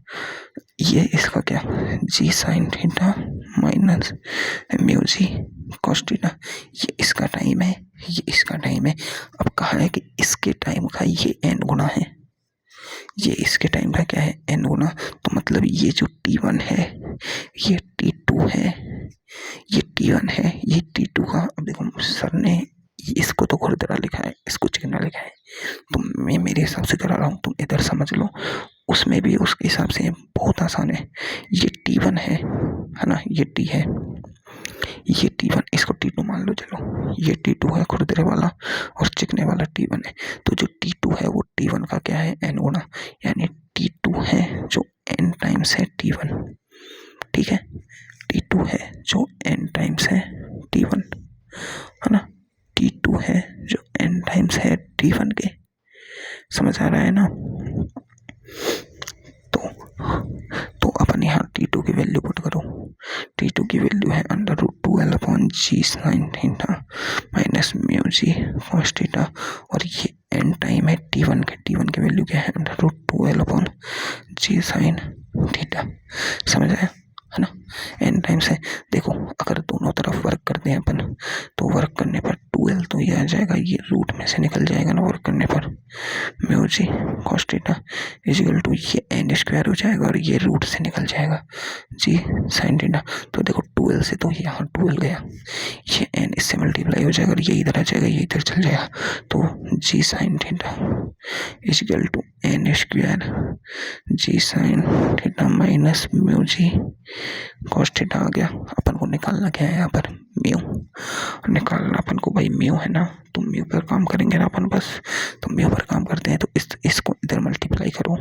ये इसका क्या, जी साइन थीटा माइनस म्यू जी कॉस थीटा, ये इसका टाइम है, ये इसका टाइम है। अब कहा है कि इसके टाइम का ये n गुना है, ये इसके टाइम का क्या है, n गुना, तो मतलब ये जो t1 है ये t2 है, ये t1 है, ये t2 का, अब देखो सर ने इसको तो खुरदरा लिखा है, इसको चिकना लिखा है, तो मैं मेरे हिसाब से करा रहा हूँ, तुम इधर समझ लो, उसमें भी उसके हिसाब से बहुत आसान है। ये t1 है ना, ये t है, ये t1, इसको t2 मान लो, चलो ये t2 है खुरदरे वाला और चिकने वाला t1 है, तो जो t2 है वो t1 का क्या है, n गुना, यानी t2 है जो n टाइम्स है t1, ठीक है, t2 है जो n टाइम्स है t1 है ना, t2 है जो n टाइम्स है t1 के, समझ आ रहा है ना। तो अपन यहाँ t2 की वैल्यू पुट करो, t2 की वैल्यू है अंडर रूट 2l अपॉन जी साइन थीटा माइनस म्यू जी कॉस थीटा, और ये n टाइम है t1 के, t1 की वैल्यू क्या है, अंडर रूट 2l अपॉन जी साइन थीटा, समझ आया है ना, n टाइम्स है। देखो अगर दोनों तरफ वर्क करते हैं अपन, तो वर्क करने पर 2l तो ये आ जाएगा, ये रूट में से निकल जाएगा ना वर्क करने पर, mu ji cos theta equal to ये n स्क्वायर हो जाएगा और ये रूट से निकल जाएगा जी साइन थीटा, तो देखो 2l से तो यहाँ 2l गया, ये n इससे मल्टीप्लाई हो जाएगा और ये इधर आ जाएगा, ये इधर चल जाएगा, तो g sine theta equal to n square g sine theta minus mu ji cos theta आ गया। अपन को निकालना क्या है यहाँ पर, म्यू निकालना अपन को भाई, म्यू है ना, तो म्यू पर काम करेंगे ना अपन बस, तो म्यू पर काम करते हैं, तो इसको इधर मल्टीप्लाई करो,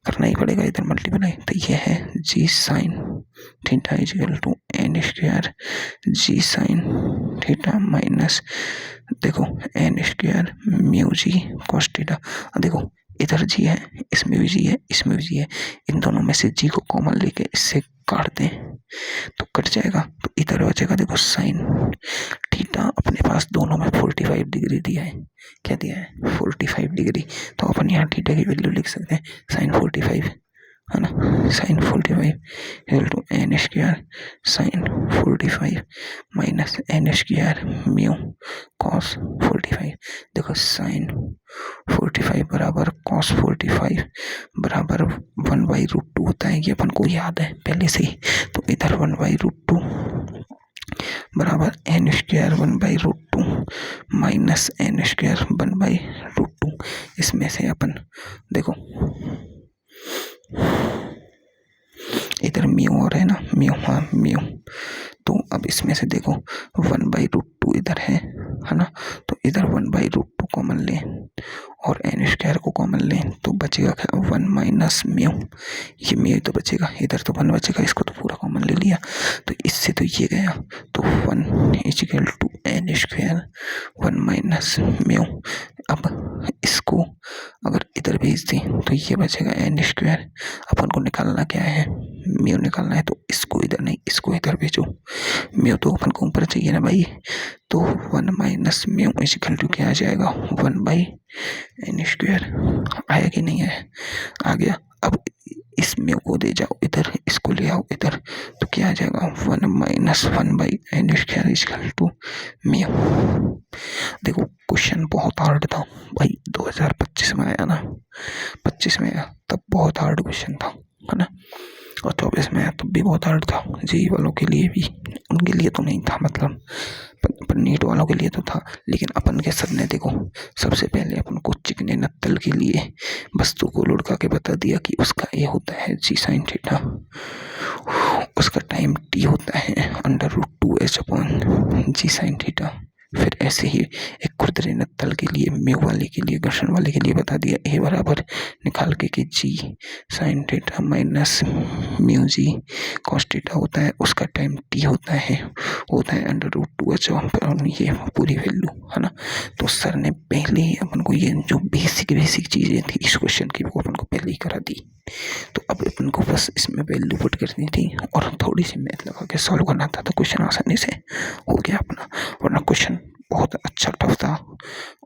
करना ही पड़ेगा इधर मल्टीप्लाई, तो ये है g sine theta equal to n square g sine theta minus, देखो n स्क्वायर म्यू जी कॉस थीटा, देखो इधर जी है, इसमें भी जी है, इसमें भी जी है, इन दोनों में से जी को कॉमन लेके इससे काट दें तो कट जाएगा, तो इधर बचेगा, देखो साइन थीटा अपने पास दोनों में 45 डिग्री दिया है, क्या दिया है 45 डिग्री, तो अपन यहाँ थीटा की वैल्यू लिख सकते हैं साइन 45 है ना, sine 45 equal to n square sine 45 minus n square mu cos 45, देखो साइन 45 बराबर कॉस 45 बराबर 1/√2 होता है, ये अपन को याद है पहले से ही, तो इधर 1/√2 बराबर n square 1/√2 minus n square 1/√2, इसमें से अपन देखो इधर म्यू हो रहा है ना, म्यू, हाँ म्यू, तो अब इसमें से देखो 1/√2 इधर है ना, तो इधर 1/√2 कॉमन लें और n स्क्वायर को कॉमन लें, तो बचेगा क्या 1 माइनस म्यू, ये म्यू तो बचेगा, इधर तो 1 बचेगा, इसको तो पूरा कॉमन ले लिया, तो इससे तो ये गया, तो 1 equal to n square 1 minus mu. अब इसको अगर इधर भेज दें तो ये बचेगा n स्क्वायर, अपन को निकालना क्या है, म्यू निकालना है, तो इसको इधर नहीं, इसको इधर भेजो, म्यू तो अपन को ऊपर चाहिए ना भाई, तो 1 माइनस म्यू इक्वल टू क्या आ जाएगा 1/n स्क्वायर, आया कि नहीं आया, आ गया। अब इस म्यू को दे जाओ इधर, इसको ले आओ इधर, तो क्या आ जाएगा 1 minus 1/n square equal to mu. देखो क्वेश्चन बहुत हार्ड था भाई, 2025 में आया ना, 25 में आया, तब बहुत हार्ड क्वेश्चन था, है ना, और 24 में तब भी बहुत हार्ड था जेई वालों के लिए भी। उनके लिए तो नहीं था, मतलब पर नीट वालों के लिए तो था। लेकिन अपन के सर ने देखो, सबसे पहले अपन को चिकने नत्तल के लिए वस्तु को लुढ़का के बता दिया कि उसका ये होता है जी साइन थीटा, उसका टाइम टी होता है √2h/g साइन थीटा। फिर ऐसे ही एक खुरदरे नत्तल के लिए, म्यू वाले के लिए, घर्षण वाले के लिए बता दिया ए बराबर निकाल के कि जी साइन थीटा माइनस म्यू जी कॉस थीटा होता है, उसका टाइम टी होता है √2h। ये पूरी वैल्यू है ना। तो सर ने पहले ही अपन को ये जो बेसिक चीजें थी इस क्वेश्चन की, वो अपन को पहले ही करा दी। तो अब अपन को बस इसमें वैल्यू पुट करनी थी और थोड़ी सी मैथ लगा के सॉल्व करना था, तो क्वेश्चन आसानी से हो गया अपना। वरना क्वेश्चन बहुत अच्छा टफ था।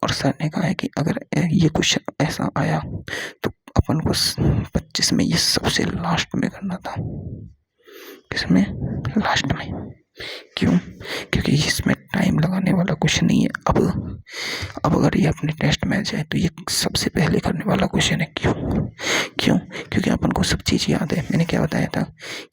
और सर ने कहा है कि अगर ये क्वेश्चन ऐसा आया तो अपन को 25 में ये सबसे लास्ट में करना था। किसमें? लास्ट में। क्यों? क्योंकि इसमें टाइम लगाने वाला क्वेश्चन नहीं है। अब अगर ये अपने टेस्ट में आ जाए तो ये सबसे पहले करने वाला क्वेश्चन है। क्यों? क्योंकि अपन को सब चीज़ याद है। मैंने क्या बताया था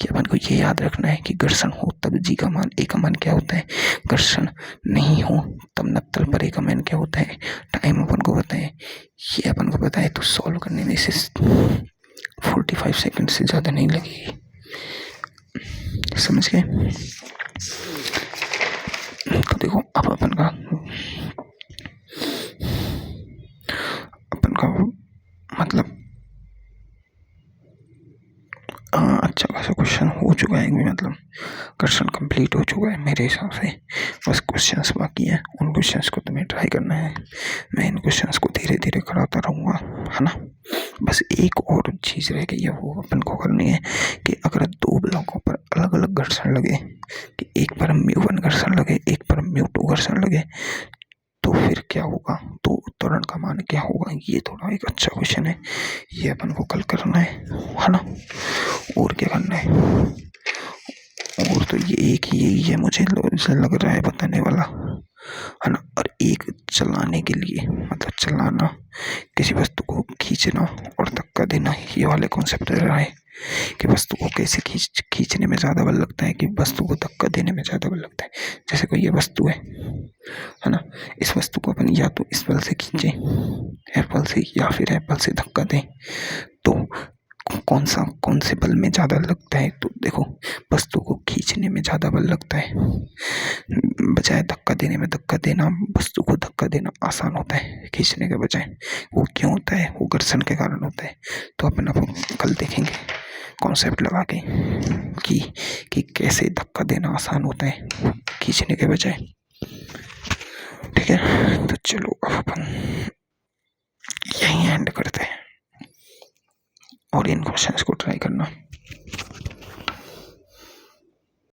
कि अपन को ये याद रखना है कि घर्षण हो तब जी का मान, ए का मान क्या होता है, घर्षण नहीं हो तब नत्तल पर ए का मान क्या होता है, टाइम अपन को पता है, ये अपन को पता है। तो सॉल्व करने में इसे 45 सेकेंड से ज़्यादा नहीं लगेगी। समझ गए? तो देखो अब अपन का मतलब अच्छा खासा क्वेश्चन हो चुका है, मतलब क्वेश्चन कंप्लीट हो चुका है मेरे हिसाब से। बस क्वेश्चंस बाकी हैं, उन क्वेश्चंस को तुम्हें ट्राई करना है। मैं इन क्वेश्चंस को धीरे धीरे कराता रहूँगा, है ना। बस एक और चीज़ रह गई है, वो अपन को करनी है कि अगर दो ब्लॉकों पर अलग अलग घर्षण लगे, कि एक पर μ1 घर्षण लगे, एक पर μ2 घर्षण लगे, तो फिर क्या होगा, तो त्वरण का मान क्या होगा। ये थोड़ा एक अच्छा क्वेश्चन है, ये अपन को कल करना है ना। और क्या करना है, और तो ये एक ही यही है मुझे लग रहा है बताने वाला, है ना। और एक चलाने के लिए, मतलब चलाना, किसी वस्तु को खींचना और धक्का देना, ये वाले कॉन्सेप्ट रहा है कि वस्तु को कैसे खींचने में ज़्यादा बल लगता है, कि वस्तु को धक्का देने में ज़्यादा बल लगता है। जैसे कोई ये वस्तु है ना, इस वस्तु को अपन या तो इस बल से खींचें, एफ बल से, या फिर एफ बल से धक्का दें, तो कौन से बल में ज़्यादा लगता है। तो देखो, वस्तु को खींचने में ज़्यादा बल लगता है, बजाय धक्का देने में। धक्का देना, वस्तु को धक्का देना आसान होता है खींचने के बजाय। वो क्यों होता है? वो घर्षण के कारण होता है। तो अपन कल देखेंगे कॉन्सेप्ट लगा के कि कैसे धक्का देना आसान होता है खींचने के बजाय। ठीक है, तो चलो अब अपन यहीं एंड करते हैं और इन क्वेश्चंस को ट्राई करना।